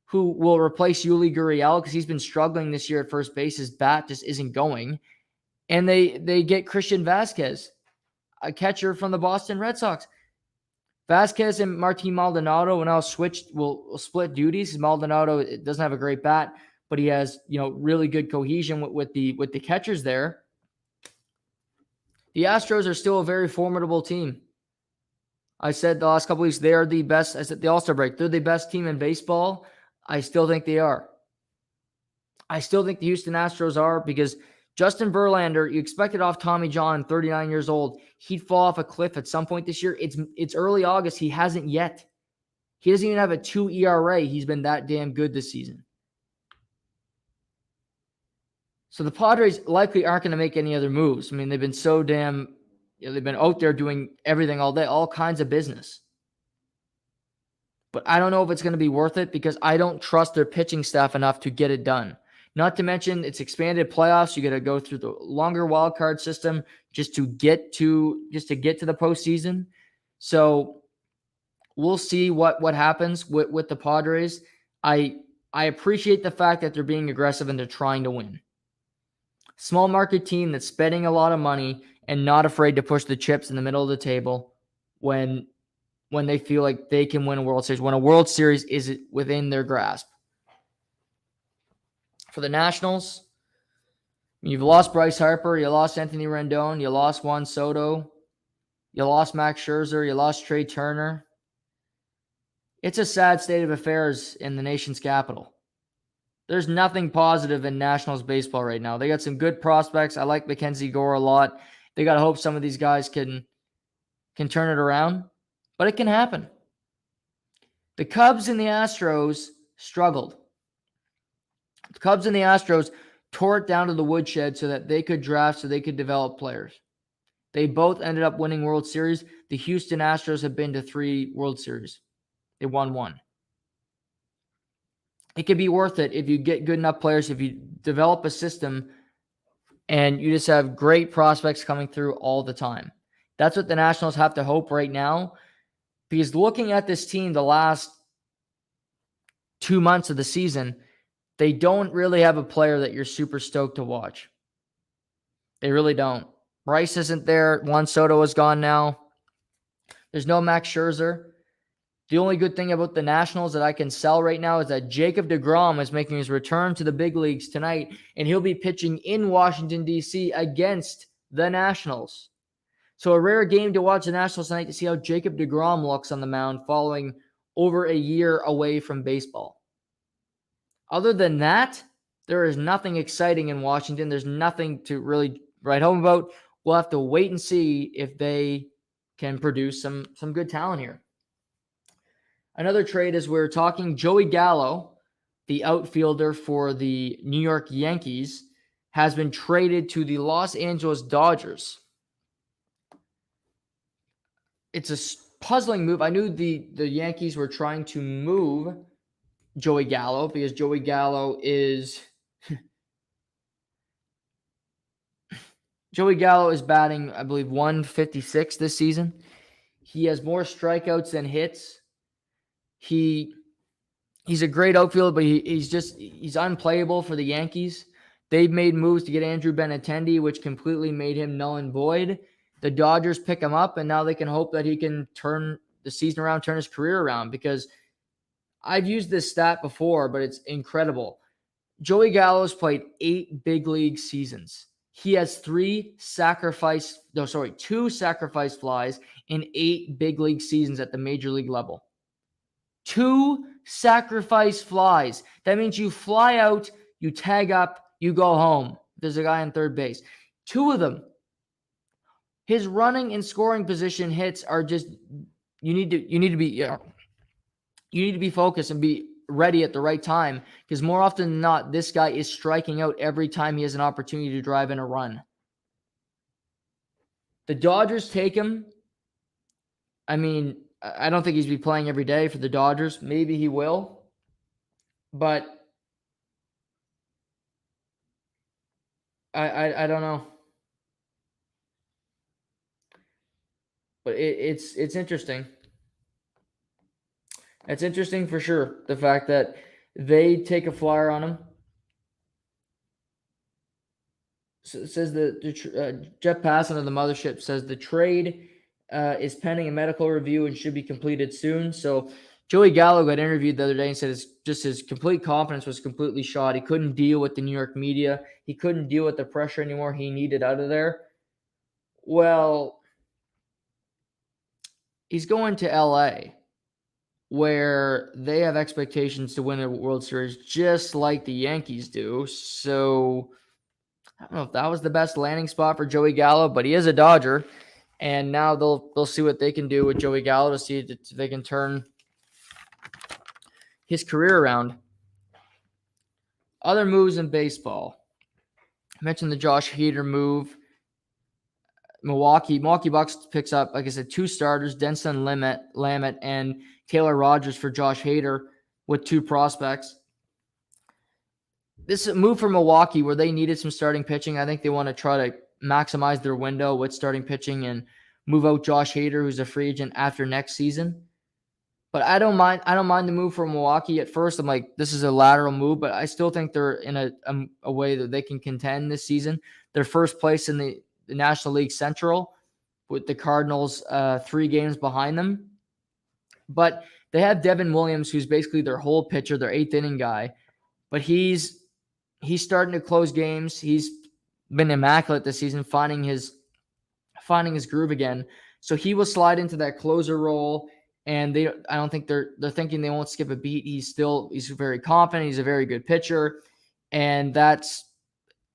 who will replace Yuli Gurriel because he's been struggling this year at first base. His bat just isn't going. And they get Christian Vasquez, a catcher from the Boston Red Sox. Vasquez and Martin Maldonado will split duties. Maldonado doesn't have a great bat, but he has really good cohesion with the catchers there. The Astros are still a very formidable team. I said the last couple weeks they are the best. I said the All-Star break, they're the best team in baseball. I still think they are. I still think the Houston Astros are because Justin Verlander, you expected off Tommy John, 39 years old. He'd fall off a cliff at some point this year. It's early August. He hasn't yet. He doesn't even have a 2 ERA. He's been that damn good this season. So the Padres likely aren't going to make any other moves. I mean, they've been so damn, they've been out there doing everything all day, all kinds of business. But I don't know if it's going to be worth it because I don't trust their pitching staff enough to get it done. Not to mention it's expanded playoffs. You got to go through the longer wild card system just to get to the postseason. So we'll see what happens with the Padres. I appreciate the fact that they're being aggressive and they're trying to win. Small market team that's spending a lot of money and not afraid to push the chips in the middle of the table when they feel like they can win a World Series, when a World Series is within their grasp. For the Nationals, you've lost Bryce Harper, you lost Anthony Rendon, you lost Juan Soto, you lost Max Scherzer, you lost Trey Turner. It's a sad state of affairs in the nation's capital. There's nothing positive in Nationals baseball right now. They got some good prospects. I like Mackenzie Gore a lot. They got to hope some of these guys can turn it around, but it can happen. The Cubs and the Astros struggled. The Cubs and the Astros tore it down to the woodshed so that they could draft, so they could develop players. They both ended up winning World Series. The Houston Astros have been to 3 World Series. They won 1. It could be worth it if you get good enough players, if you develop a system and you just have great prospects coming through all the time. That's what the Nationals have to hope right now, because looking at this team the last 2 months of the season, they don't really have a player that you're super stoked to watch. They really don't. Bryce isn't there. Juan Soto is gone now. There's no Max Scherzer. The only good thing about the Nationals that I can sell right now is that Jacob deGrom is making his return to the big leagues tonight, and he'll be pitching in Washington, D.C. against the Nationals. So a rare game to watch the Nationals tonight to see how Jacob deGrom looks on the mound following over a year away from baseball. Other than that, there is nothing exciting in Washington. There's nothing to really write home about. We'll have to wait and see if they can produce some good talent here. Another trade is we're talking Joey Gallo, the outfielder for the New York Yankees, has been traded to the Los Angeles Dodgers. It's a puzzling move. I knew the Yankees were trying to move Joey Gallo because Joey Gallo is batting, I believe, 156 this season. He has more strikeouts than hits. He's a great outfielder, but he's unplayable for the Yankees. They've made moves to get Andrew Benintendi, which completely made him null and void. The Dodgers pick him up, and now they can hope that he can turn the season around, turn his career around, because I've used this stat before, but it's incredible. Joey Gallo's played 8 big league seasons. He has 2 sacrifice flies in 8 big league seasons at the major league level. 2 sacrifice flies. That means you fly out, you tag up, you go home. There's a guy on third base. 2 of them. His running and scoring position hits are just, you need to be focused and be ready at the right time, because more often than not, this guy is striking out every time he has an opportunity to drive in a run. The Dodgers take him. I mean, I don't think he's be playing every day for the Dodgers. Maybe he will, but I don't know. But it's interesting. It's interesting for sure, the fact that they take a flyer on him. So it says that Jeff Passan of the Mothership says the trade is pending a medical review and should be completed soon. So Joey Gallo got interviewed the other day and said his complete confidence was completely shot. He couldn't deal with the New York media. He couldn't deal with the pressure anymore. He needed out of there. Well, he's going to LA, where they have expectations to win a World Series just like the Yankees do. So I don't know if that was the best landing spot for Joey Gallo, but he is a Dodger. And now they'll see what they can do with Joey Gallo to see if they can turn his career around. Other moves in baseball. I mentioned the Josh Hader move. Milwaukee Bucks picks up, like I said, 2 starters, Denson Lamet and Taylor Rogers for Josh Hader with 2 prospects. This is a move for Milwaukee where they needed some starting pitching. I think they want to try to maximize their window with starting pitching and move out Josh Hader, who's a free agent after next season. But I don't mind the move for Milwaukee. At first, I'm like, this is a lateral move, but I still think they're in a way that they can contend this season. They're first place in the National League Central, with the Cardinals 3 games behind them. But they have Devin Williams, who's basically their whole pitcher, their 8th inning guy. But he's starting to close games. He's been immaculate this season, finding his groove again. So he will slide into that closer role. And I don't think they're thinking they won't skip a beat. He's very confident. He's a very good pitcher. And I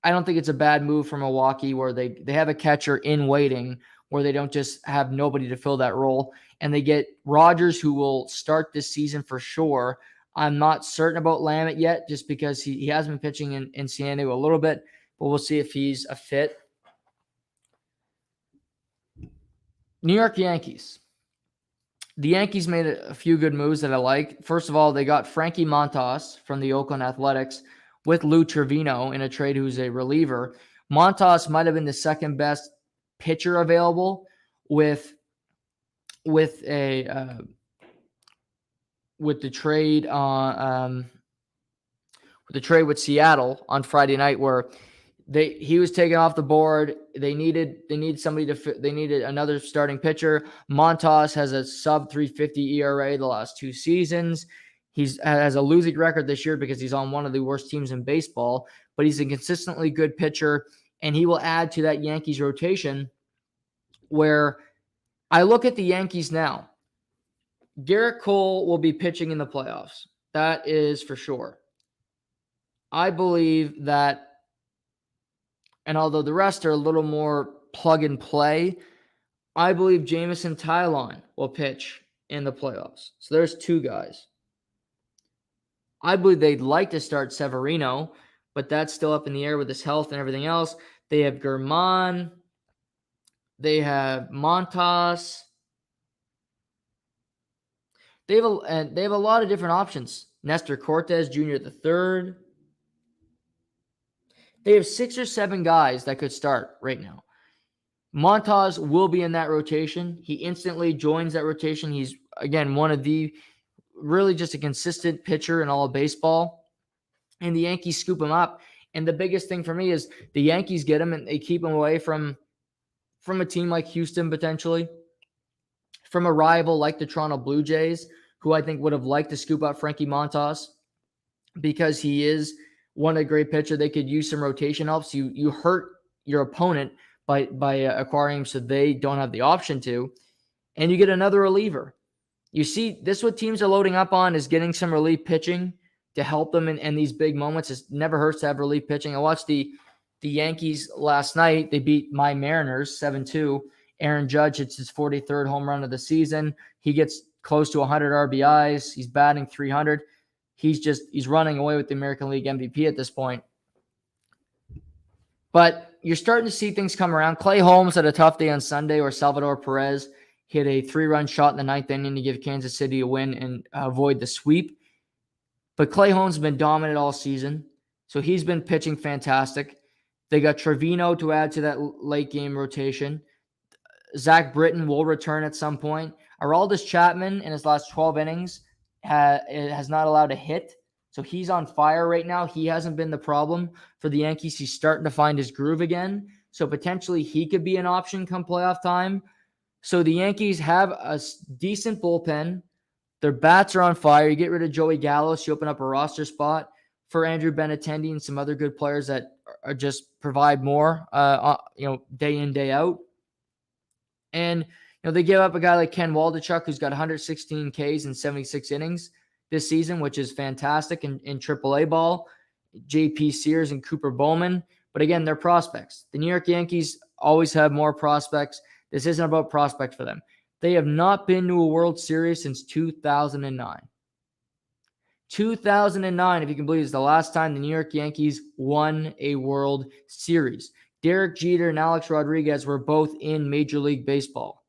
don't think it's a bad move for Milwaukee, where they have a catcher in waiting, where they don't just have nobody to fill that role. And they get Rogers, who will start this season for sure. I'm not certain about Lamet yet, just because he has been pitching in San Diego a little bit, but we'll see if he's a fit. New York Yankees. The Yankees made a few good moves that I like. First of all, they got Frankie Montas from the Oakland Athletics with Lou Trevino in a trade who's a reliever. Montas might have been the second best pitcher available with the trade with Seattle on Friday night, where he was taken off the board. They needed another starting pitcher. Montas has a sub 350 ERA the last 2 seasons. Has a losing record this year because he's on one of the worst teams in baseball, but he's a consistently good pitcher, and he will add to that Yankees rotation. Where I look at the Yankees now, Garrett Cole will be pitching in the playoffs. That is for sure. I believe that. And although the rest are a little more plug and play, I believe Jameson Taillon will pitch in the playoffs. So there's 2 guys. I believe they'd like to start Severino, but that's still up in the air with his health and everything else. They have Germán. They have Montas. They have a lot of different options. Nestor Cortez Jr. III. They have 6 or 7 guys that could start right now. Montas will be in that rotation. He instantly joins that rotation. He's, again, one of the really just a consistent pitcher in all of baseball. And the Yankees scoop him up. And the biggest thing for me is the Yankees get him and they keep him away from a team like Houston potentially, from a rival like the Toronto Blue Jays, who I think would have liked to scoop up Frankie Montas because he is a great pitcher. They could use some rotation helps. You hurt your opponent by acquiring him so they don't have the option to, and you get another reliever. You see, this what teams are loading up on is getting some relief pitching to help them in these big moments. It never hurts to have relief pitching. I watched the Yankees last night. They beat my Mariners 7-2. Aaron Judge hits his 43rd home run of the season. He gets close to 100 RBIs. He's batting 300. He's running away with the American League MVP at this point. But you're starting to see things come around. Clay Holmes had a tough day on Sunday where Salvador Perez hit a 3-run shot in the 9th inning to give Kansas City a win and avoid the sweep. But Clay Holmes has been dominant all season, so he's been pitching fantastic. They got Trevino to add to that late game rotation. Zach Britton will return at some point. Aroldis Chapman in his last 12 innings has not allowed a hit, so he's on fire right now. He hasn't been the problem for the Yankees. He's starting to find his groove again, so potentially he could be an option come playoff time. So the Yankees have a decent bullpen. Their bats are on fire. You get rid of Joey Gallos, you open up a roster spot for Andrew Benintendi and some other good players that are just provide more, day in, day out. And they give up a guy like Ken Waldichuk, who's got 116 Ks in 76 innings this season, which is fantastic in AAA ball. JP Sears and Cooper Bowman. But again, they're prospects. The New York Yankees always have more prospects. This isn't about prospects for them. They have not been to a World Series since 2009. 2009, if you can believe, is the last time the New York Yankees won a World Series. Derek Jeter and Alex Rodriguez were both in Major League Baseball.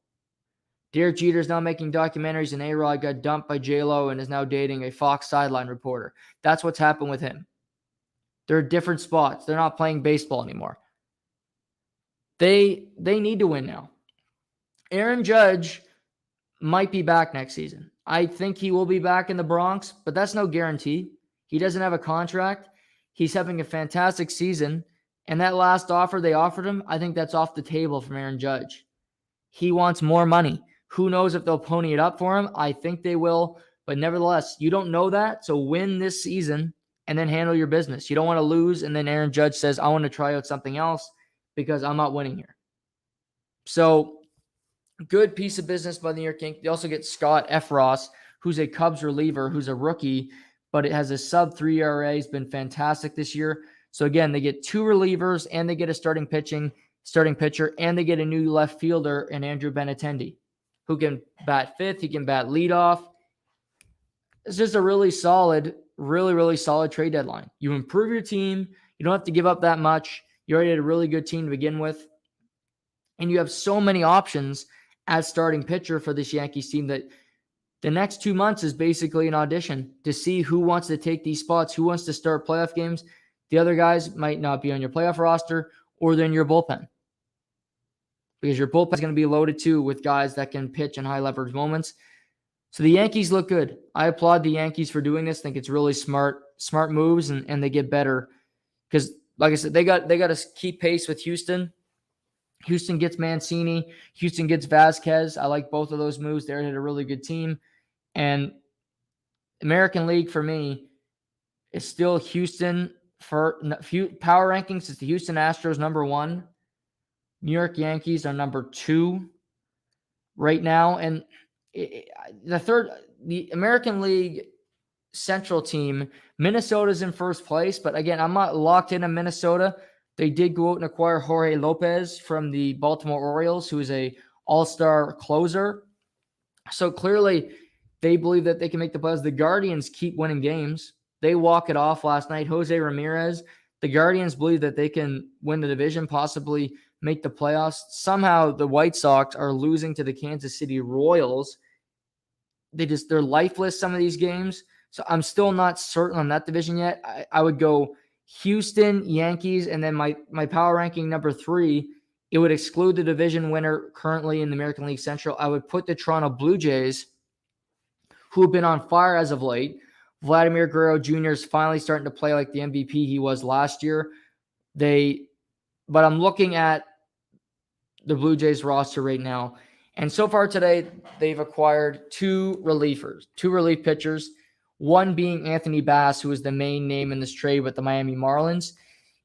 Derek Jeter is now making documentaries, and A-Rod got dumped by J-Lo and is now dating a Fox sideline reporter. That's what's happened with him. They're at different spots. They're not playing baseball anymore. They need to win now. Aaron Judge might be back next season. I think he will be back in the Bronx, but that's no guarantee. He doesn't have a contract. He's having a fantastic season, and that last offer they offered him, I think that's off the table from Aaron Judge. He wants more money. Who knows if they'll pony it up for him? I think they will, but nevertheless, you don't know that, so win this season and then handle your business. You don't want to lose, and then Aaron Judge says, I want to try out something else because I'm not winning here. So, good piece of business by the New York Yankees. They also get Scott Efros, who's a Cubs reliever, who's a rookie, but it has a sub-3 ERA. He's been fantastic this year. So again, they get 2 relievers, and they get a starting pitcher, and they get a new left fielder in Andrew Benintendi, who can bat fifth. He can bat leadoff. It's just a really solid, really solid trade deadline. You improve your team. You don't have to give up that much. You already had a really good team to begin with. And you have so many options as starting pitcher for this Yankees team that the next 2 months is basically an audition to see who wants to take these spots, who wants to start playoff games. The other guys might not be on your playoff roster or they're in your bullpen, because your bullpen is going to be loaded too with guys that can pitch in high leverage moments. So the Yankees look good. I applaud the Yankees for doing this. I think it's really smart moves, and they get better because, like I said, they got to keep pace with Houston. Houston gets Mancini. Houston gets Vasquez. I like both of those moves. They had a really good team. And American League for me is still Houston. For power rankings, it's the Houston Astros number 1. New York Yankees are number 2 right now. And the American League Central team, Minnesota's in first place. But again, I'm not locked into Minnesota. They did go out and acquire Jorge Lopez from the Baltimore Orioles, who is a all-star closer. So clearly they believe that they can make the playoffs. The Guardians keep winning games. They walk it off last night. Jose Ramirez, the Guardians believe that they can win the division, possibly make the playoffs. Somehow the White Sox are losing to the Kansas City Royals. They're lifeless some of these games. So I'm still not certain on that division yet. I would go Houston, Yankees, and then my power ranking number 3, it would exclude the division winner currently in the American League Central. I would put the Toronto Blue Jays, who have been on fire as of late. Vladimir Guerrero Jr. is finally starting to play like the MVP he was last year. But I'm looking at the Blue Jays roster right now. And so far today, they've acquired 2 relief pitchers, one being Anthony Bass, who is the main name in this trade with the Miami Marlins.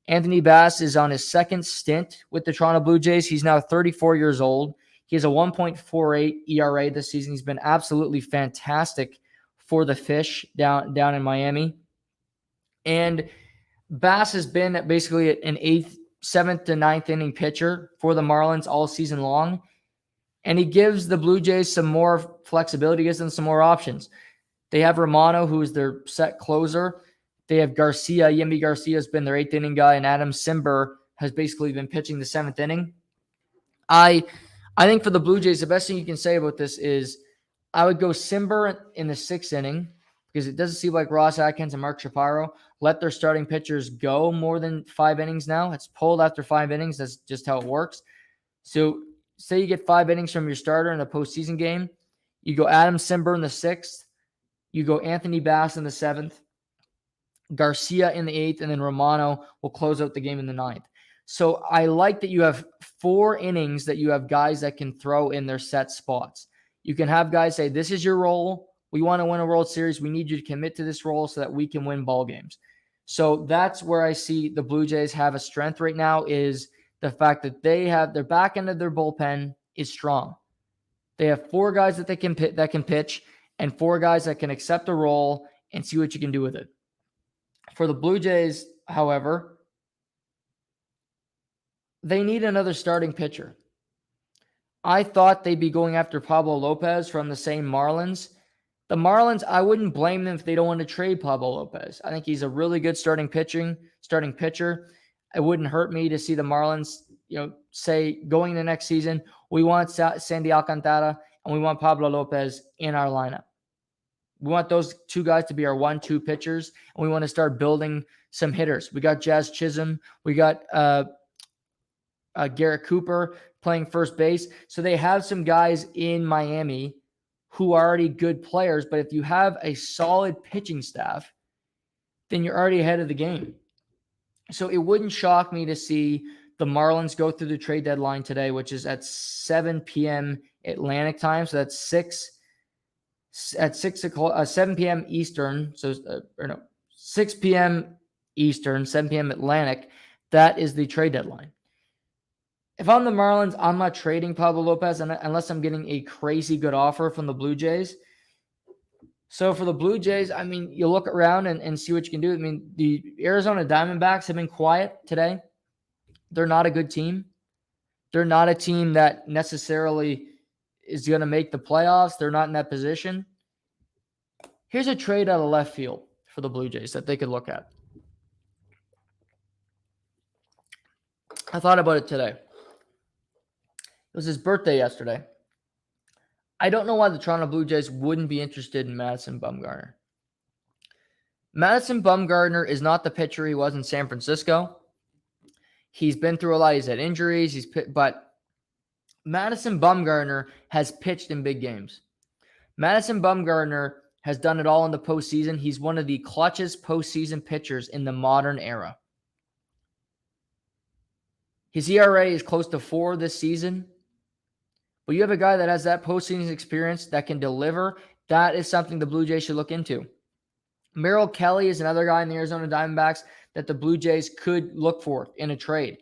Anthony Bass is on his second stint with the Toronto Blue Jays. He's now 34 years old. He has a 1.48 ERA this season. He's been absolutely fantastic for the Fish down in Miami. And Bass has been basically an 8th, 7th to 9th inning pitcher for the Marlins all season long. And he gives the Blue Jays some more flexibility, gives them some more options. They have Romano, who is their set closer. They have Garcia. Yimi Garcia has been their 8th inning guy, and Adam Simber has basically been pitching the 7th inning. I think for the Blue Jays, the best thing you can say about this is I would go Simber in the 6th inning, because it doesn't seem like Ross Atkins and Mark Shapiro let their starting pitchers go more than 5 innings now. It's pulled after 5 innings. That's just how it works. So say you get 5 innings from your starter in a postseason game. You go Adam Simber in the 6th. You go Anthony Bass in the 7th. Garcia in the 8th, and then Romano will close out the game in the 9th. So I like that you have 4 innings that you have guys that can throw in their set spots. You can have guys say, this is your role. We want to win a World Series. We need you to commit to this role so that we can win ball games. So that's where I see the Blue Jays have a strength right now, is the fact that they have their back end of their bullpen is strong. They have 4 guys that can pitch, and 4 guys that can accept a role and see what you can do with it. For the Blue Jays, however, they need another starting pitcher. I thought they'd be going after Pablo Lopez from the same Marlins. The Marlins, I wouldn't blame them if they don't want to trade Pablo Lopez. I think he's a really good starting pitcher. It wouldn't hurt me to see the Marlins, say going into next season, we want Sandy Alcantara and we want Pablo Lopez in our lineup. We want those 2 guys to be our 1-2 pitchers, and we want to start building some hitters. We got Jazz Chisholm. We got Garrett Cooper playing first base. So they have some guys in Miami who are already good players. But if you have a solid pitching staff, then you're already ahead of the game. So it wouldn't shock me to see the Marlins go through the trade deadline today, which is at 7 p.m. Atlantic time. So that's 7 p.m. Eastern. So, 6 p.m. Eastern, 7 p.m. Atlantic. That is the trade deadline. If I'm the Marlins, I'm not trading Pablo Lopez unless I'm getting a crazy good offer from the Blue Jays. So for the Blue Jays, you look around and see what you can do. The Arizona Diamondbacks have been quiet today. They're not a good team. They're not a team that necessarily is going to make the playoffs. They're not in that position. Here's a trade out of left field for the Blue Jays that they could look at. I thought about it today. It was his birthday yesterday. I don't know why the Toronto Blue Jays wouldn't be interested in Madison Bumgarner. Madison Bumgarner is not the pitcher he was in San Francisco. He's been through a lot. He's had injuries. But Madison Bumgarner has pitched in big games. Madison Bumgarner has done it all in the postseason. He's one of the clutchest postseason pitchers in the modern era. His ERA is close to 4 this season. But you have a guy that has that postseason experience that can deliver. That is something the Blue Jays should look into. Merrill Kelly is another guy in the Arizona Diamondbacks that the Blue Jays could look for in a trade.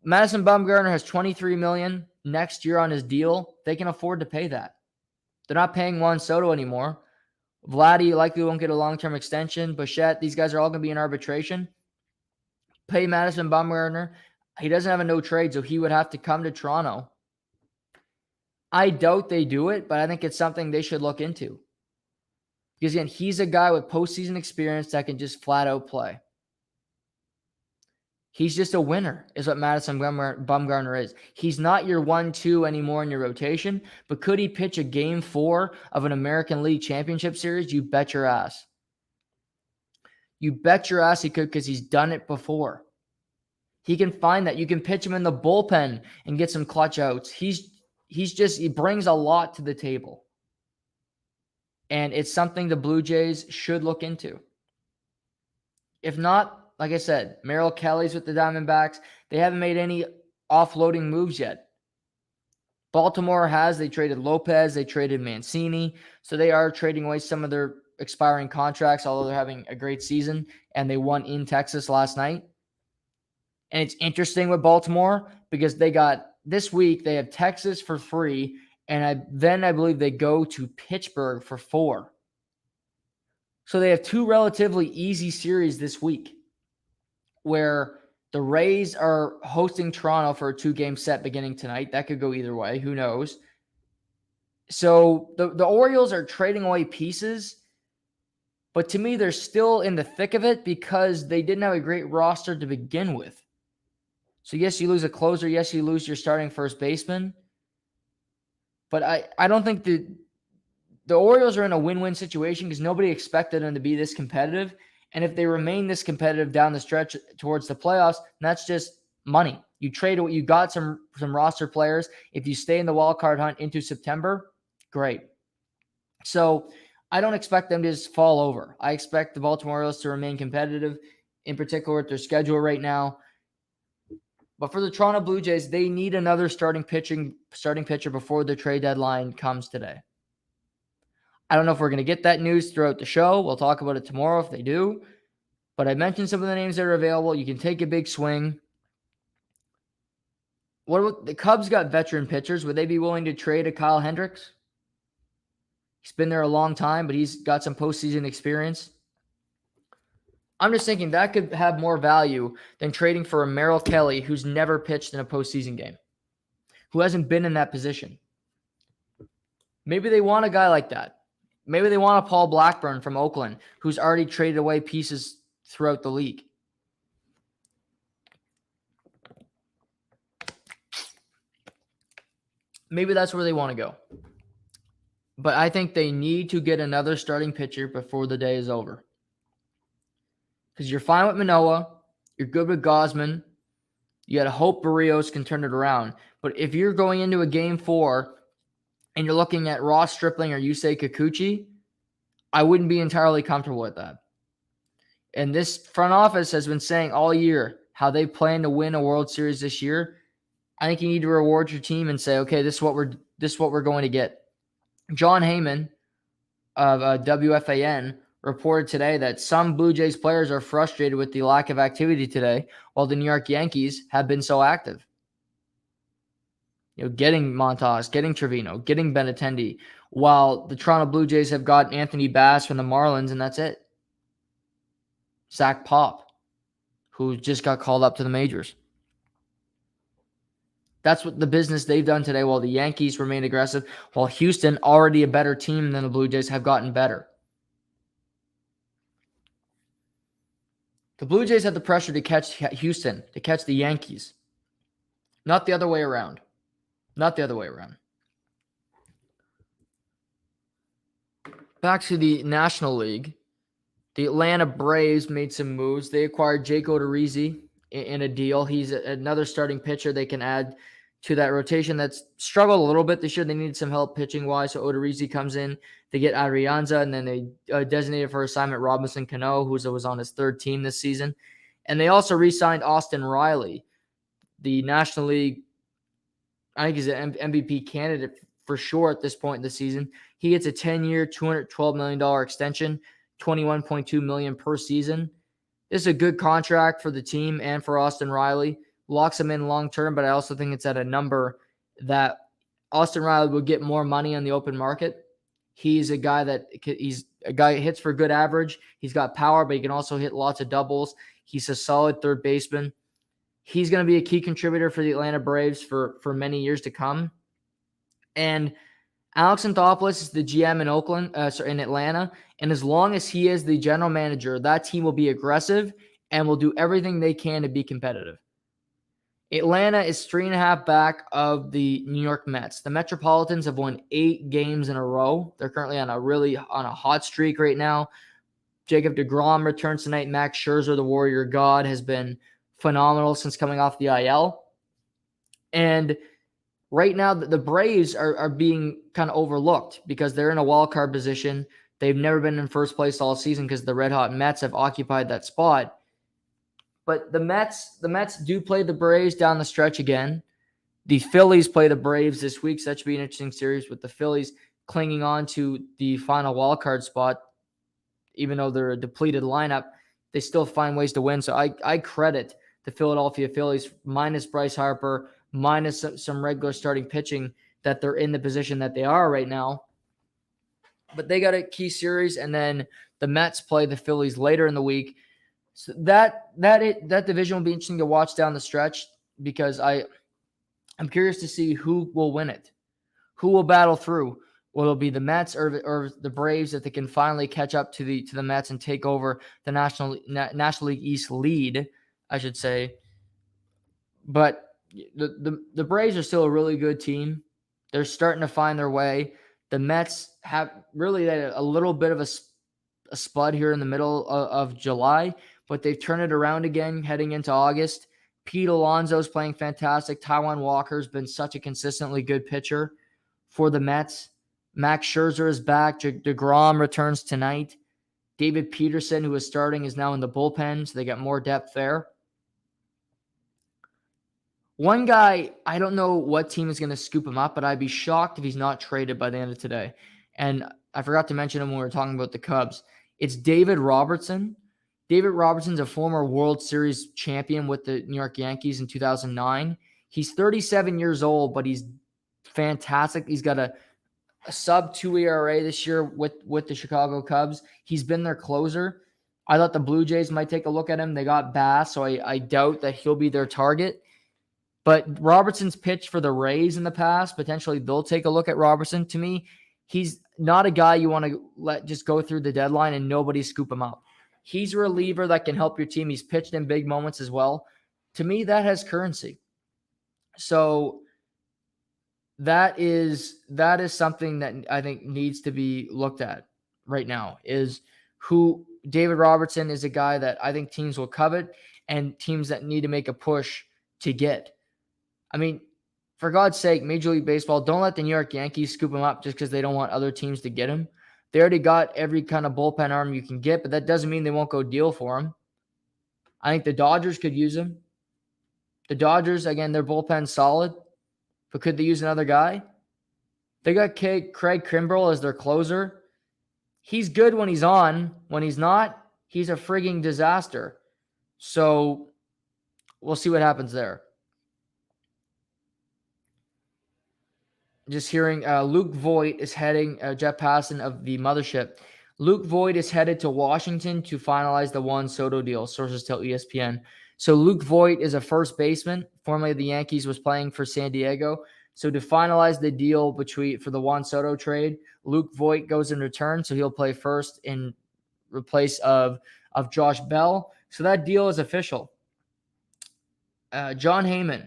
Madison Bumgarner has $23 million next year on his deal. They can afford to pay that. They're not paying Juan Soto anymore. Vladdy likely won't get a long-term extension. Bichette, these guys are all going to be in arbitration. Pay Madison Bumgarner. He doesn't have a no trade, so he would have to come to Toronto. I doubt they do it, but I think it's something they should look into. Because, again, he's a guy with postseason experience that can just flat out play. He's just a winner, is what Madison Bumgarner is. He's not your 1-2 anymore in your rotation, but could he pitch a Game 4 of an American League Championship Series? You bet your ass. You bet your ass he could, because he's done it before. He can find that. You can pitch him in the bullpen and get some clutch outs. He brings a lot to the table. And it's something the Blue Jays should look into. If not, like I said, Merrill Kelly's with the Diamondbacks. They haven't made any offloading moves yet. Baltimore has. They traded Lopez. They traded Mancini. So they are trading away some of their expiring contracts, although they're having a great season. And they won in Texas last night. And it's interesting with Baltimore because this week they have Texas for 3. And I believe they go to Pittsburgh for 4. So they have 2 relatively easy series this week where the Rays are hosting Toronto for a 2-game set beginning tonight. That could go either way. Who knows? So the Orioles are trading away pieces. But to me, they're still in the thick of it because they didn't have a great roster to begin with. So yes, you lose a closer. Yes, you lose your starting first baseman. But I don't think the Orioles are in a win-win situation because nobody expected them to be this competitive. And if they remain this competitive down the stretch towards the playoffs, that's just money. You trade what you got, some roster players. If you stay in the wild card hunt into September, great. So I don't expect them to just fall over. I expect the Baltimore Orioles to remain competitive, in particular with their schedule right now. But for the Toronto Blue Jays, they need another starting pitcher before the trade deadline comes today. I don't know if we're going to get that news throughout the show. We'll talk about it tomorrow if they do. But I mentioned some of the names that are available. You can take a big swing. What about the Cubs? Got veteran pitchers. Would they be willing to trade a Kyle Hendricks? He's been there a long time, but he's got some postseason experience. I'm just thinking that could have more value than trading for a Merrill Kelly who's never pitched in a postseason game, who hasn't been in that position. Maybe they want a guy like that. Maybe they want a Paul Blackburn from Oakland who's already traded away pieces throughout the league. Maybe that's where they want to go. But I think they need to get another starting pitcher before the day is over. Because you're fine with Manoah. You're good with Gausman. You got to hope Barrios can turn it around. But if you're going into a Game 4 and you're looking at Ross Stripling or Yusei Kikuchi, I wouldn't be entirely comfortable with that. And this front office has been saying all year how they plan to win a World Series this year. I think you need to reward your team and say, okay, this is what we're going to get. John Heyman of WFAN reported today that some Blue Jays players are frustrated with the lack of activity today, while the New York Yankees have been so active. Getting Montas, getting Trevino, getting Benintendi, while the Toronto Blue Jays have got Anthony Bass from the Marlins, and that's it. Zach Pop, who just got called up to the majors. That's what the business they've done today, while the Yankees remain aggressive, while Houston, already a better team than the Blue Jays, have gotten better. The Blue Jays had the pressure to catch Houston, to catch the Yankees. Not the other way around. Not the other way around. Back to the National League. The Atlanta Braves made some moves. They acquired Jake Odorizzi in a deal. He's another starting pitcher they can add to that rotation that's struggled a little bit this year. They needed some help pitching-wise, so Odorizzi comes in. They get Arianza, and then they designated for assignment Robinson Cano, who was on his third team this season. And they also re-signed Austin Riley, the National League. I think he's an MVP candidate for sure at this point in the season. He gets a 10-year, $212 million extension, $21.2 million per season. This is a good contract for the team and for Austin Riley. Locks him in long-term, but I also think it's at a number that Austin Riley will get more money on the open market. He's a guy that hits for good average. He's got power, but he can also hit lots of doubles. He's a solid third baseman. He's going to be a key contributor for the Atlanta Braves for many years to come. And Alex Anthopoulos is the GM in Atlanta. And as long as he is the general manager, that team will be aggressive and will do everything they can to be competitive. Atlanta is 3.5 back of the New York Mets. The Metropolitans have won 8 games in a row. They're currently on a hot streak right now. Jacob deGrom returns tonight. Max Scherzer, the Warrior God, has been phenomenal since coming off the IL. And right now, the Braves are being kind of overlooked because they're in a wild card position. They've never been in first place all season because the Red Hot Mets have occupied that spot. But the Mets do play the Braves down the stretch again. The Phillies play the Braves this week, so that should be an interesting series with the Phillies clinging on to the final wild card spot. Even though they're a depleted lineup, they still find ways to win. So I credit the Philadelphia Phillies, minus Bryce Harper, minus some regular starting pitching, that they're in the position that they are right now. But they got a key series, and then the Mets play the Phillies later in the week. So that division will be interesting to watch down the stretch because I'm curious to see who will win it. Who will battle through? Will it be the Mets or the Braves that they can finally catch up to the Mets and take over the National League East lead, I should say. But the Braves are still a really good team. They're starting to find their way. The Mets have really a little bit of a spud here in the middle of July, but they've turned it around again heading into August. Pete Alonso's playing fantastic. Taijuan Walker's been such a consistently good pitcher for the Mets. Max Scherzer is back. deGrom returns tonight. David Peterson, who is starting, is now in the bullpen, so they got more depth there. One guy, I don't know what team is going to scoop him up, but I'd be shocked if he's not traded by the end of today. And I forgot to mention him when we were talking about the Cubs. It's David Robertson. David Robertson's a former World Series champion with the New York Yankees in 2009. He's 37 years old, but he's fantastic. He's got a sub-2 ERA this year with the Chicago Cubs. He's been their closer. I thought the Blue Jays might take a look at him. They got Bass, so I doubt that he'll be their target. But Robertson's pitched for the Rays in the past. Potentially they'll take a look at Robertson. To me, he's not a guy you want to let just go through the deadline and nobody scoop him up. He's a reliever that can help your team. He's pitched in big moments as well. To me, that has currency. So that is something that I think needs to be looked at right now, is who David Robertson is, a guy that I think teams will covet and teams that need to make a push to get. I mean, for God's sake, Major League Baseball, don't let the New York Yankees scoop him up just because they don't want other teams to get him. They already got every kind of bullpen arm you can get, but that doesn't mean they won't go deal for him. I think the Dodgers could use him. The Dodgers, again, their bullpen's solid, but could they use another guy? They got Craig Kimbrell as their closer. He's good when he's on. When he's not, he's a frigging disaster. So we'll see what happens there. Just hearing Luke Voigt is heading, Jeff Passan of the Mothership. Luke Voigt is headed to Washington to finalize the Juan Soto deal, sources tell ESPN. So Luke Voigt is a first baseman. Formerly the Yankees, was playing for San Diego. So to finalize the deal for the Juan Soto trade, Luke Voigt goes in return. So he'll play first in replace of Josh Bell. So that deal is official. John Heyman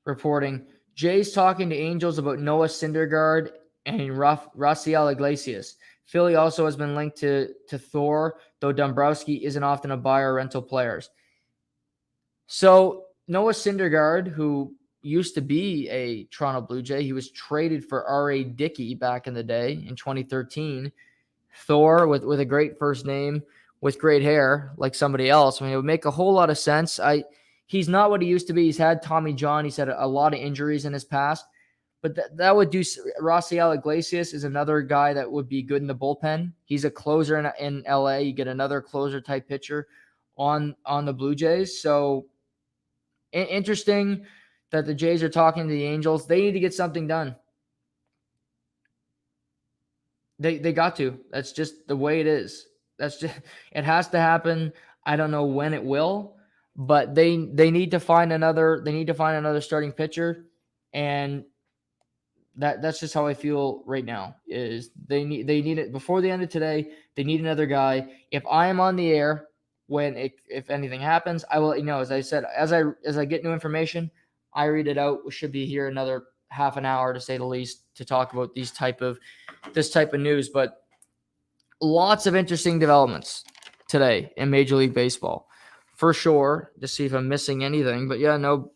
reporting, Jays talking to Angels about Noah Syndergaard and Raciel Iglesias. Philly also has been linked to Thor, though Dombrowski isn't often a buyer or rental players. So Noah Syndergaard, who used to be a Toronto Blue Jay, he was traded for R.A. Dickey back in the day in 2013. Thor with a great first name, with great hair, like somebody else. I mean, it would make a whole lot of sense. He's not what he used to be. He's had Tommy John. He's had a lot of injuries in his past. But that would do. Raciel Iglesias is another guy that would be good in the bullpen. He's a closer in LA. You get another closer type pitcher on the Blue Jays. So interesting that the Jays are talking to the Angels. They need to get something done. They got to. That's just the way it is. It has to happen. I don't know when it will, but they need to find another starting pitcher, and that's just how I feel right now. Is they need it before the end of today. They need another guy. If I am on the air if anything happens, I will let you know. As I said, as I get new information, I read it out. We should be here another half an hour to say the least to talk about this type of news. But lots of interesting developments today in Major League Baseball, for sure. To see if I'm missing anything, but yeah, no.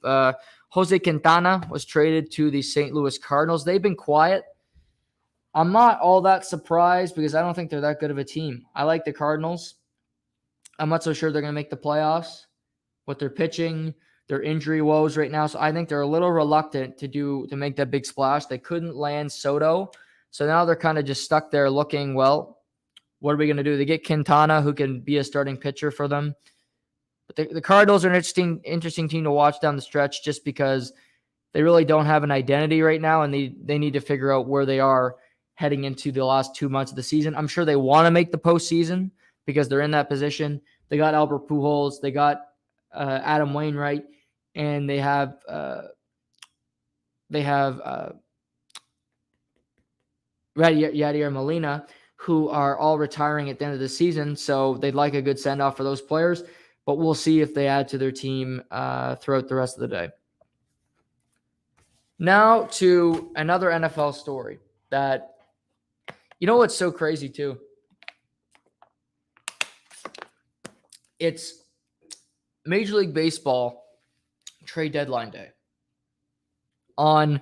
Jose Quintana was traded to the St. Louis Cardinals. They've been quiet. I'm not all that surprised because I don't think they're that good of a team. I like the Cardinals. I'm not so sure they're going to make the playoffs with their pitching, their injury woes right now. So I think they're a little reluctant to make that big splash. They couldn't land Soto. So now they're kind of just stuck there looking, well, what are we going to do? They get Quintana, who can be a starting pitcher for them. But the Cardinals are an interesting team to watch down the stretch just because they really don't have an identity right now, and they need to figure out where they are heading into the last 2 months of the season. I'm sure they want to make the postseason because they're in that position. They got Albert Pujols, they got Adam Wainwright, and they have Yadier Molina, who are all retiring at the end of the season. So they'd like a good send-off for those players, but we'll see if they add to their team throughout the rest of the day. Now to another NFL story that, what's so crazy too? It's Major League Baseball trade deadline day on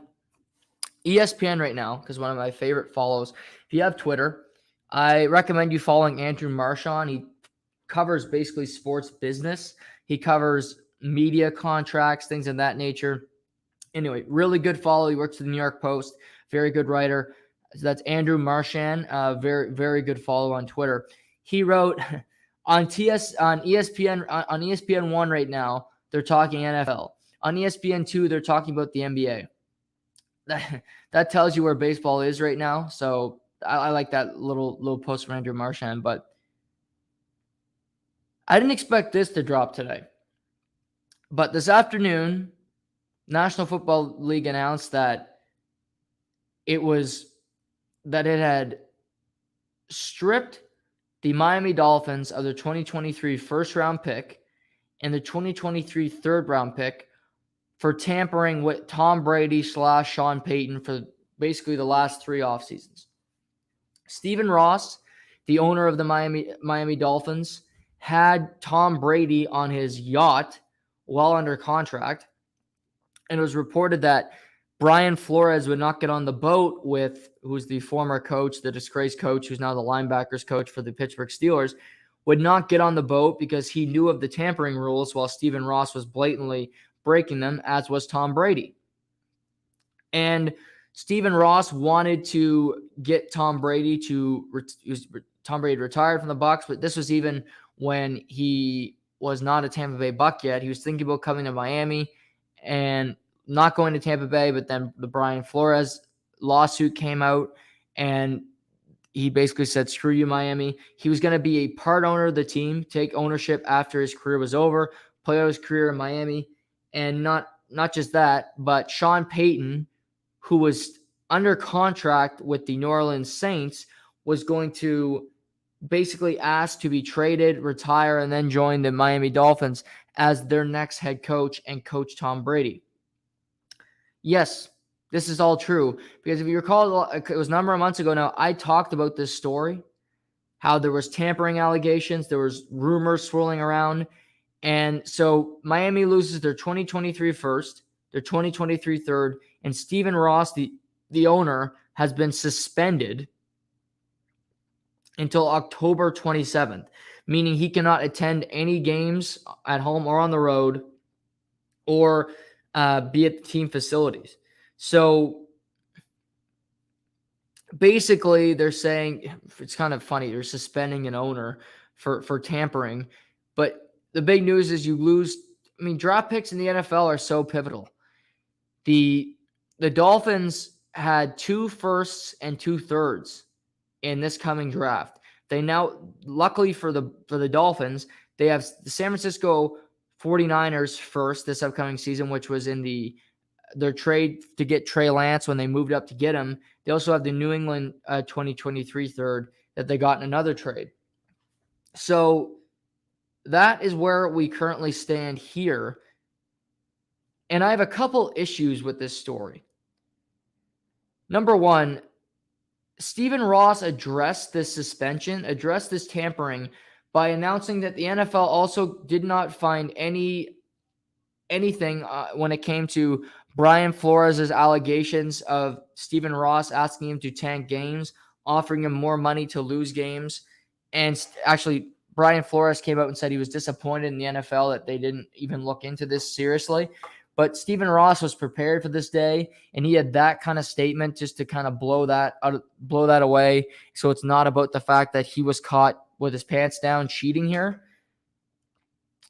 ESPN right now, because one of my favorite follows. If you have Twitter, I recommend you following Andrew Marchand. He covers basically sports business. He covers media contracts, things of that nature. Anyway, really good follow. He works for the New York Post. Very good writer. So that's Andrew Marchand. Very, very good follow on Twitter. He wrote on ESPN 1 right now, they're talking NFL. On ESPN 2, they're talking about the NBA. That tells you where baseball is right now. So I like that little post from Andrew Marchand, but I didn't expect this to drop today. But this afternoon, National Football League announced that it had stripped the Miami Dolphins of their 2023 first-round pick and the 2023 third-round pick for tampering with Tom Brady / Sean Payton for basically the last 3 off seasons. Stephen Ross, the owner of the Miami Dolphins, had Tom Brady on his yacht while under contract, and it was reported that Brian Flores would not get on the boat with, who's the former coach, the disgraced coach, who's now the linebackers coach for the Pittsburgh Steelers, would not get on the boat because he knew of the tampering rules while Stephen Ross was blatantly breaking them, as was Tom Brady. And Stephen Ross wanted to get Tom Brady retired from the Bucs, but this was even when he was not a Tampa Bay Buck yet. He was thinking about coming to Miami and not going to Tampa Bay, but then the Brian Flores lawsuit came out, and he basically said, screw you, Miami. He was going to be a part owner of the team, take ownership after his career was over, play out his career in Miami. And not just that, but Sean Payton, who was under contract with the New Orleans Saints, was going to basically asked to be traded, retire, and then join the Miami Dolphins as their next head coach and coach Tom Brady. Yes, this is all true because if you recall, it was a number of months ago now, I talked about this story, how there was tampering allegations, there was rumors swirling around. And so Miami loses their 2023 first, their 2023 third, and Stephen Ross, the owner, has been suspended until October 27th, meaning he cannot attend any games at home or on the road or be at the team facilities. So basically, they're saying, it's kind of funny, they're suspending an owner for tampering. But the big news is you lose. I mean, draft picks in the NFL are so pivotal. The Dolphins had 2 firsts and 2 thirds in this coming draft. They now, luckily for the Dolphins, they have the San Francisco 49ers first this upcoming season, which was in their trade to get Trey Lance when they moved up to get him. They also have the New England 2023 third that they got in another trade. So that is where we currently stand here. And I have a couple issues with this story. Number one, Stephen Ross addressed this suspension, addressed this tampering by announcing that the NFL also did not find anything when it came to Brian Flores' allegations of Stephen Ross asking him to tank games, offering him more money to lose games. And actually, Brian Flores came out and said he was disappointed in the NFL that they didn't even look into this seriously. But Stephen Ross was prepared for this day, and he had that kind of statement just to kind of blow that away. So it's not about the fact that he was caught with his pants down cheating here.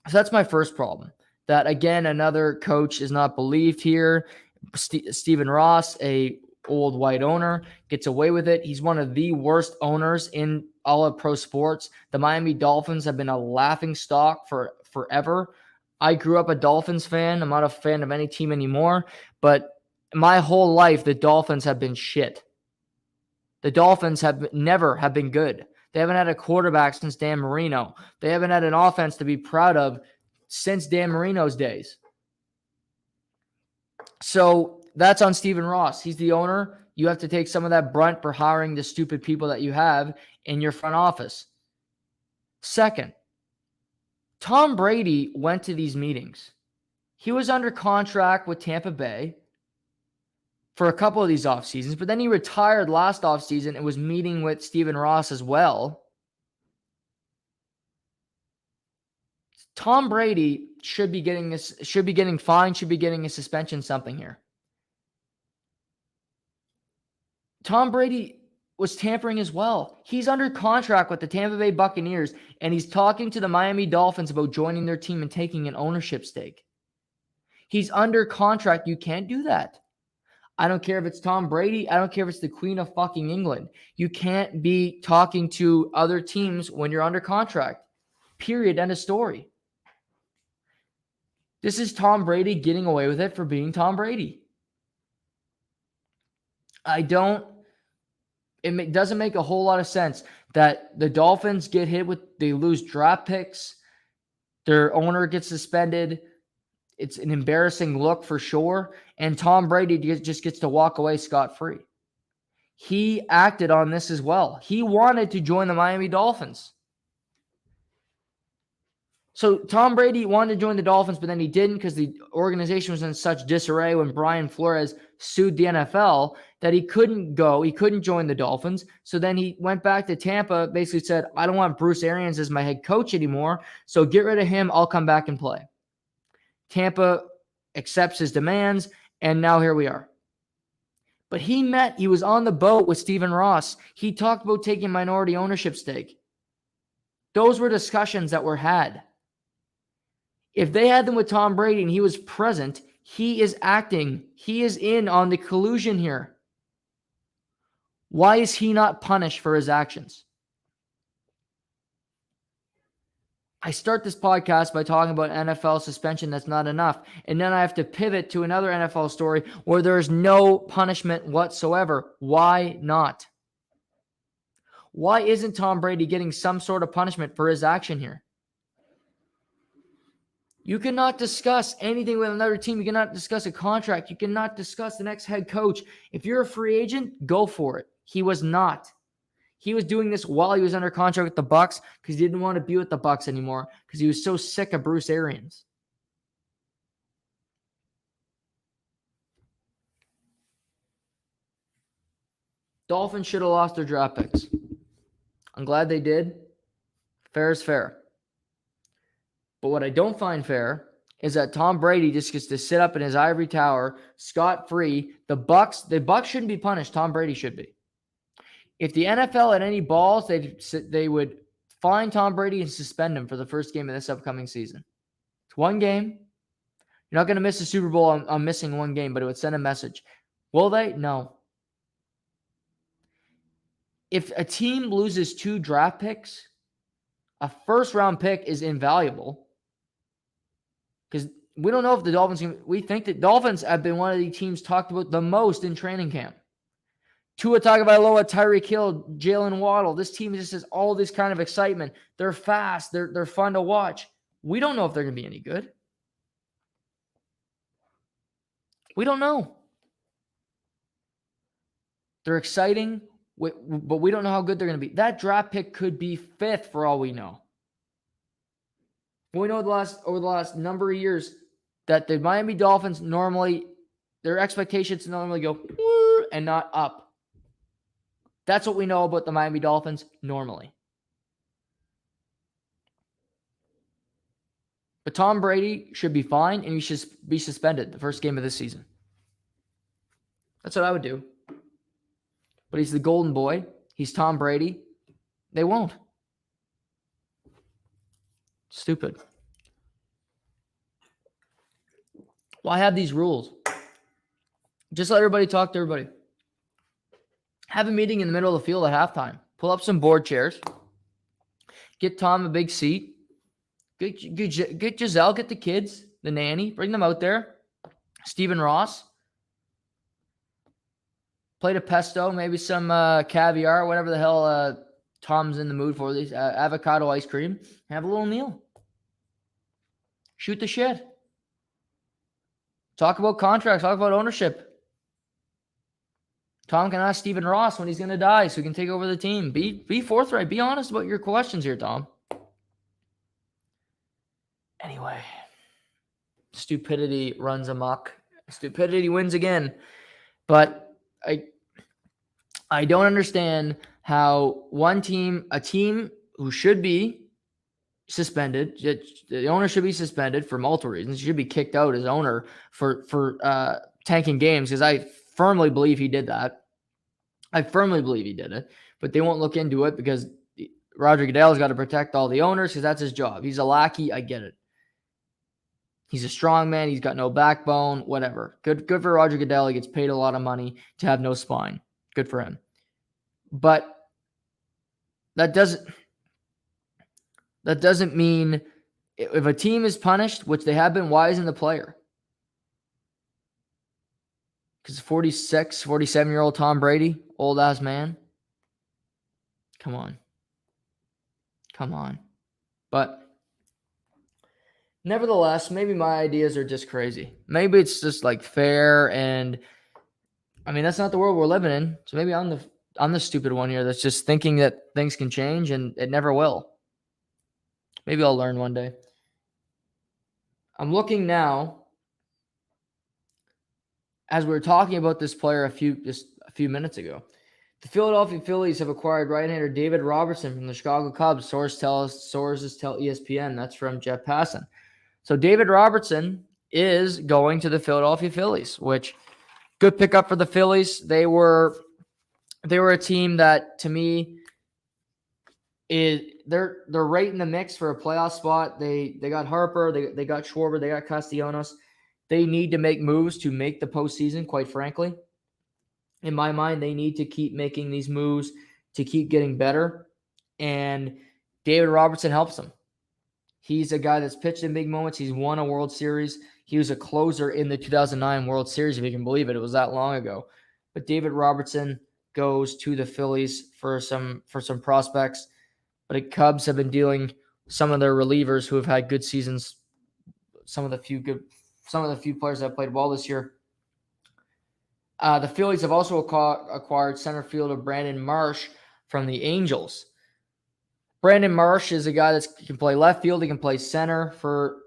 So that's my first problem. That, again, another coach is not believed here. Stephen Ross, a old white owner, gets away with it. He's one of the worst owners in all of pro sports. The Miami Dolphins have been a laughingstock for forever. I grew up a Dolphins fan. I'm not a fan of any team anymore, but my whole life, the Dolphins have been shit. The Dolphins have never been good. They haven't had a quarterback since Dan Marino. They haven't had an offense to be proud of since Dan Marino's days. So that's on Stephen Ross. He's the owner. You have to take some of that brunt for hiring the stupid people that you have in your front office. Second, Tom Brady went to these meetings. He was under contract with Tampa Bay for a couple of these off seasons, but then he retired last off season and was meeting with Stephen Ross as well. Tom Brady should be getting fined, should be getting a suspension, something here. Tom Brady was tampering as well. He's under contract with the Tampa Bay Buccaneers, and he's talking to the Miami Dolphins about joining their team and taking an ownership stake. He's under contract. You can't do that. I don't care if it's Tom Brady. I don't care if it's the Queen of fucking England. You can't be talking to other teams when you're under contract. Period. End of story. This is Tom Brady getting away with it for being Tom Brady. It doesn't make a whole lot of sense that the Dolphins get hit they lose draft picks. Their owner gets suspended. It's an embarrassing look for sure. And Tom Brady just gets to walk away scot-free. He acted on this as well. He wanted to join the Miami Dolphins. So Tom Brady wanted to join the Dolphins, but then he didn't because the organization was in such disarray when Brian Flores sued the NFL that he couldn't go. He couldn't join the Dolphins. So then he went back to Tampa, basically said, I don't want Bruce Arians as my head coach anymore. So get rid of him. I'll come back and play. Tampa accepts his demands, and now here we are. But he was on the boat with Stephen Ross. He talked about taking minority ownership stake. Those were discussions that were had. If they had them with Tom Brady and he was present, he is acting. He is in on the collusion here. Why is he not punished for his actions? I start this podcast by talking about NFL suspension. That's not enough. And then I have to pivot to another NFL story where there's no punishment whatsoever. Why not? Why isn't Tom Brady getting some sort of punishment for his action here? You cannot discuss anything with another team. You cannot discuss a contract. You cannot discuss the next head coach. If you're a free agent, go for it. He was not. He was doing this while he was under contract with the Bucs because he didn't want to be with the Bucs anymore because he was so sick of Bruce Arians. Dolphins should have lost their draft picks. I'm glad they did. Fair is fair. But what I don't find fair is that Tom Brady just gets to sit up in his ivory tower, scot-free. The Bucs shouldn't be punished. Tom Brady should be. If the NFL had any balls, they would fine Tom Brady and suspend him for the first game of this upcoming season. It's one game. You're not going to miss the Super Bowl on missing one game, but it would send a message. Will they? No. If a team loses 2 draft picks, a first-round pick is invaluable because we don't know if the Dolphins can. We think that Dolphins have been one of the teams talked about the most in training camp. Tua Tagovailoa, Tyreek Hill, Jalen Waddle. This team just has all this kind of excitement. They're fast. They're fun to watch. We don't know if they're going to be any good. We don't know. They're exciting, but we don't know how good they're going to be. That draft pick could be 5th for all we know. We know over the last number of years that the Miami Dolphins normally, their expectations normally go and not up. That's what we know about the Miami Dolphins normally. But Tom Brady should be fine, and he should be suspended the first game of this season. That's what I would do. But he's the golden boy. He's Tom Brady. They won't. Stupid. Why have these rules? Just let everybody talk to everybody. Have a meeting in the middle of the field at halftime. Pull up some board chairs. Get Tom a big seat. Get Giselle, get the kids, the nanny. Bring them out there. Stephen Ross. Plate of pesto, maybe some caviar, whatever the hell Tom's in the mood for. These avocado ice cream. Have a little meal. Shoot the shit. Talk about contracts. Talk about ownership. Tom can ask Stephen Ross when he's going to die so he can take over the team. Be forthright. Be honest about your questions here, Tom. Anyway, stupidity runs amok. Stupidity wins again. But I don't understand how a team who should be suspended, the owner should be suspended for multiple reasons. He should be kicked out as owner for tanking games because I firmly believe he did that. I firmly believe he did it, but they won't look into it because Roger Goodell's got to protect all the owners because that's his job. He's a lackey. I get it. He's a strong man. He's got no backbone, whatever. Good for Roger Goodell. He gets paid a lot of money to have no spine. Good for him. But that doesn't mean if a team is punished, which they have been, why isn't the player? Because 46, 47-year-old Tom Brady, old-ass man. Come on. But nevertheless, maybe my ideas are just crazy. Maybe it's just like fair, and I mean that's not the world we're living in. So maybe I'm the stupid one here that's just thinking that things can change and it never will. Maybe I'll learn one day. I'm looking now. As we were talking about this player just a few minutes ago, the Philadelphia Phillies have acquired right-hander David Robertson from the Chicago Cubs. Sources tell ESPN. That's from Jeff Passan. So David Robertson is going to the Philadelphia Phillies, which good pickup for the Phillies. They were a team that to me they're right in the mix for a playoff spot. They got Harper, they got Schwarber, they got Castellanos. They need to make moves to make the postseason, quite frankly. In my mind, they need to keep making these moves to keep getting better. And David Robertson helps them. He's a guy that's pitched in big moments. He's won a World Series. He was a closer in the 2009 World Series, if you can believe it. It was that long ago. But David Robertson goes to the Phillies for some prospects. But the Cubs have been dealing some of their relievers who have had good seasons. Some of the few players that played well this year. The Phillies have also acquired center fielder Brandon Marsh from the Angels. Brandon Marsh is a guy that can play left field. He can play center for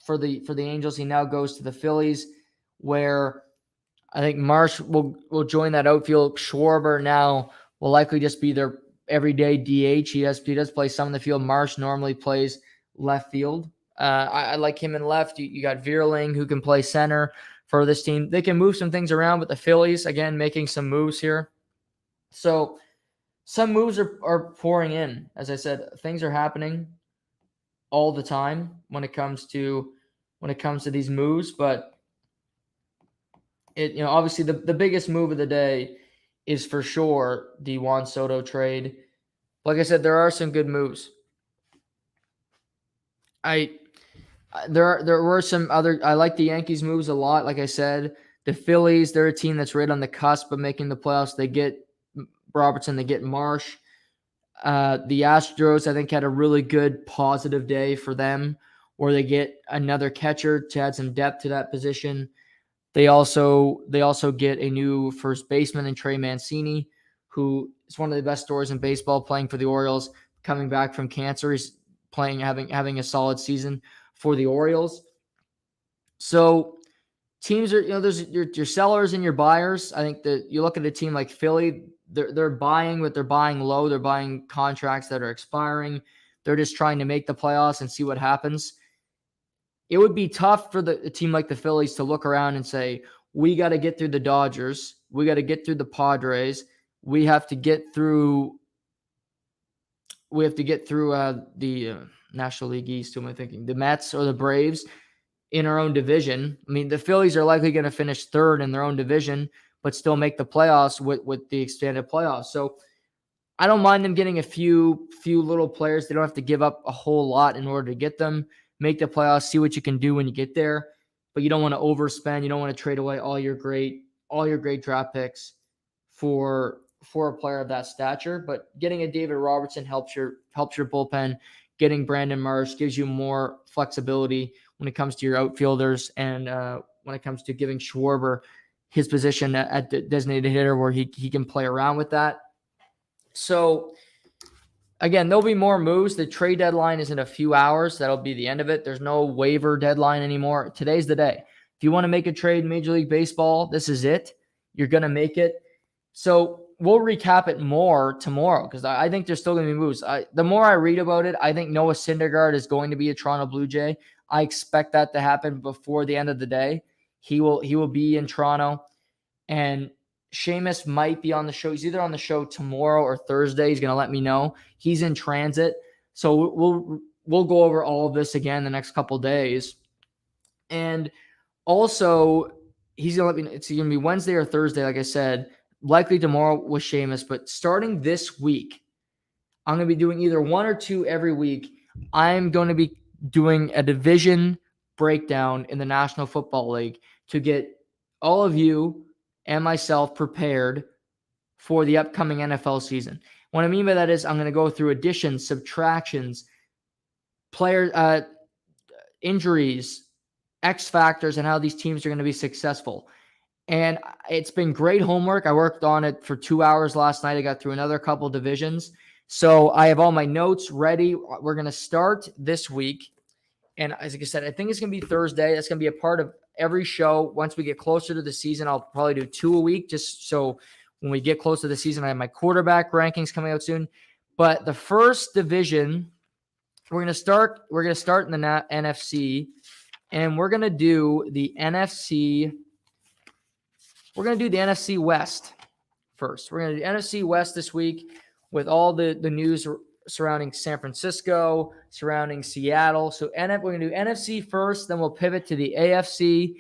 the Angels. He now goes to the Phillies, where I think Marsh will join that outfield. Schwarber now will likely just be their everyday DH. He does play some in the field. Marsh normally plays left field. I like him in left. You got Vierling, who can play center for this team. They can move some things around with the Phillies, again, making some moves here. So some moves are pouring in. As I said, things are happening all the time when it comes to these moves. But obviously the biggest move of the day is for sure the Juan Soto trade. Like I said, there are some good moves. There were some other. I like the Yankees moves a lot. Like I said, the Phillies, they're a team that's right on the cusp of making the playoffs. They get Robertson, they get Marsh. The Astros, I think, had a really good positive day for them, where they get another catcher to add some depth to that position. They also get a new first baseman in Trey Mancini, who is one of the best stories in baseball, playing for the Orioles, coming back from cancer. He's having a solid season for the Orioles. So teams are, there's your sellers and your buyers. I think that you look at a team like Philly, they're buying, but they're buying low. They're buying contracts that are expiring. They're just trying to make the playoffs and see what happens. It would be tough for a team like the Phillies to look around and say, we got to get through the Dodgers. We got to get through the Padres. We have to get through the National League East. Who am I thinking? The Mets or the Braves in our own division. I mean, the Phillies are likely going to finish third in their own division, but still make the playoffs with the expanded playoffs. So I don't mind them getting a few little players. They don't have to give up a whole lot in order to get them. Make the playoffs, see what you can do when you get there. But you don't want to overspend. You don't want to trade away all your great draft picks for a player of that stature. But getting a David Robertson helps your bullpen. Getting Brandon Marsh gives you more flexibility when it comes to your outfielders, and when it comes to giving Schwarber his position at the designated hitter, where he can play around with that. So again, there'll be more moves. The trade deadline is in a few hours. That'll be the end of it. There's no waiver deadline anymore. Today's the day. If you want to make a trade in Major League Baseball, this is it. You're going to make it. So we'll recap it more tomorrow, because I think there's still going to be moves. The more I read about it, I think Noah Syndergaard is going to be a Toronto Blue Jay. I expect that to happen before the end of the day. He will be in Toronto, and Seamus might be on the show. He's either on the show tomorrow or Thursday. He's going to let me know. He's in transit. So we'll go over all of this again the next couple days. And also, he's going to let me know. It's going to be Wednesday or Thursday, like I said, likely tomorrow with Seamus. But starting this week, I'm going to be doing either one or two every week. I'm going to be doing a division breakdown in the National Football League to get all of you and myself prepared for the upcoming NFL season. What I mean by that is I'm going to go through additions, subtractions, player injuries, X factors, and how these teams are going to be successful. And it's been great homework. I worked on it for 2 hours last night. I got through another couple divisions. So I have all my notes ready. We're going to start this week. And as I said, I think it's going to be Thursday. That's going to be a part of every show. Once we get closer to the season, I'll probably do 2 a week, just so when we get close to the season, I have my quarterback rankings coming out soon. But the first division, we're going to start in the NFC, and we're going to do the NFC. We're going to do the NFC West first. We're going to do the NFC West this week with all the news surrounding San Francisco, surrounding Seattle. So we're going to do NFC first, then we'll pivot to the AFC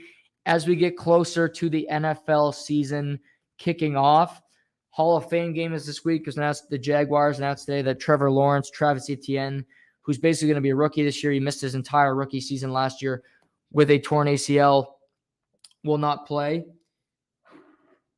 as we get closer to the NFL season kicking off. Hall of Fame game is this week, because the Jaguars announced today that Trevor Lawrence, Travis Etienne, who's basically going to be a rookie this year, he missed his entire rookie season last year with a torn ACL, will not play.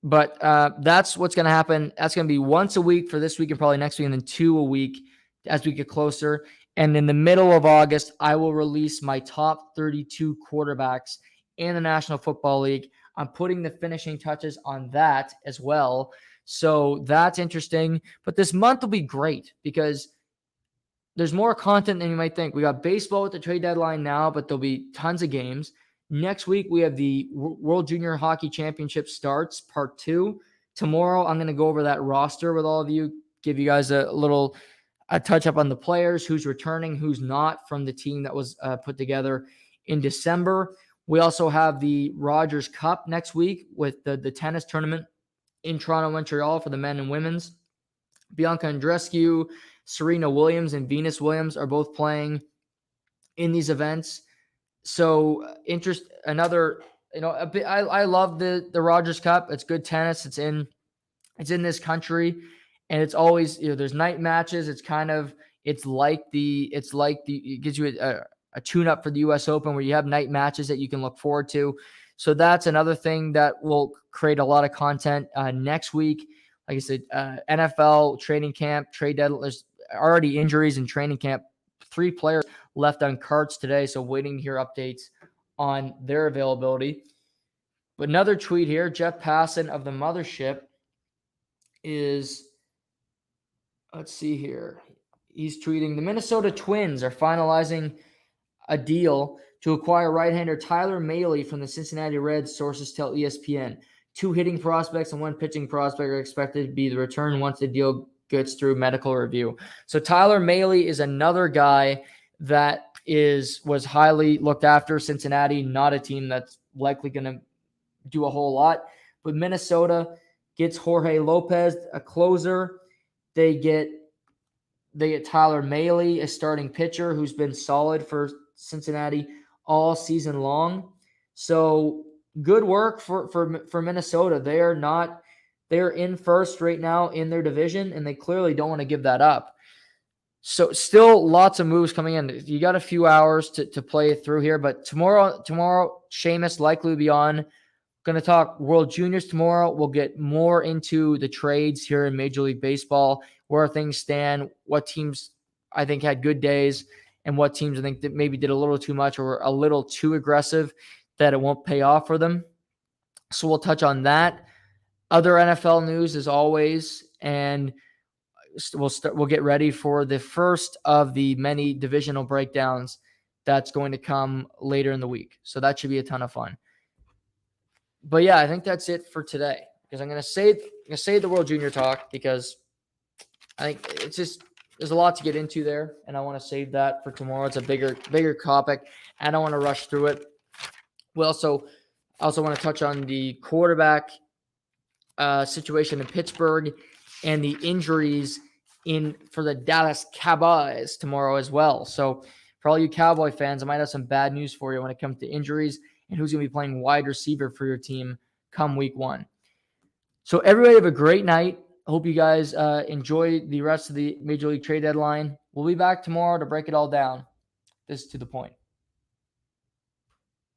But that's what's going to happen. That's going to be once a week for this week and probably next week, and then 2 a week as we get closer. And in the middle of August, I will release my top 32 quarterbacks in the National Football League. I'm putting the finishing touches on that as well. So that's interesting. But this month will be great because there's more content than you might think. We got baseball with the trade deadline now, but there'll be tons of games. Next week, we have the World Junior Hockey Championship starts, part 2. Tomorrow, I'm going to go over that roster with all of you, give you guys a touch up on the players, who's returning, who's not from the team that was put together in December. We also have the Rogers Cup next week with the tennis tournament in Toronto, Montreal for the men and women's. Bianca Andreescu, Serena Williams, and Venus Williams are both playing in these events. So I love the Rogers Cup. It's good tennis. It's in this country, and it's always, there's night matches. It gives you a tune up for the US Open where you have night matches that you can look forward to. So that's another thing that will create a lot of content next week. Like I said, NFL training camp, trade deadline. There's already injuries in training camp. 3 players left on carts today, so waiting to hear updates on their availability. But another tweet here, Jeff Passan of the Mothership is, let's see here. He's tweeting, the Minnesota Twins are finalizing a deal to acquire right-hander Tyler Mahle from the Cincinnati Reds, sources tell ESPN. 2 hitting prospects and 1 pitching prospect are expected to be the return once the deal gets through medical review. So Tyler Mahle is another guy that was highly looked after. Cincinnati, not a team that's likely going to do a whole lot. But Minnesota gets Jorge Lopez, a closer. They get Tyler Mahle, a starting pitcher who's been solid for Cincinnati all season long. So good work for Minnesota. They're in first right now in their division, and they clearly don't want to give that up. So still lots of moves coming in. You got a few hours to play through here, but tomorrow, Seamus likely will be on. Going to talk World Juniors tomorrow. We'll get more into the trades here in Major League Baseball, where things stand, what teams I think had good days, and what teams I think that maybe did a little too much or a little too aggressive that it won't pay off for them. So we'll touch on that. Other NFL news as always, and we'll get ready for the first of the many divisional breakdowns that's going to come later in the week. So that should be a ton of fun. But yeah, I think that's it for today, because I'm going to save the World Junior talk because I think there's a lot to get into there, and I want to save that for tomorrow. It's a bigger topic. I don't want to rush through it. We also want to touch on the quarterback situation in Pittsburgh and the injuries for the Dallas Cowboys tomorrow as well. So for all you Cowboy fans, I might have some bad news for you when it comes to injuries and who's going to be playing wide receiver for your team come week 1. So everybody have a great night. I hope you guys enjoy the rest of the Major League trade deadline. We'll be back tomorrow to break it all down. This is To The Point.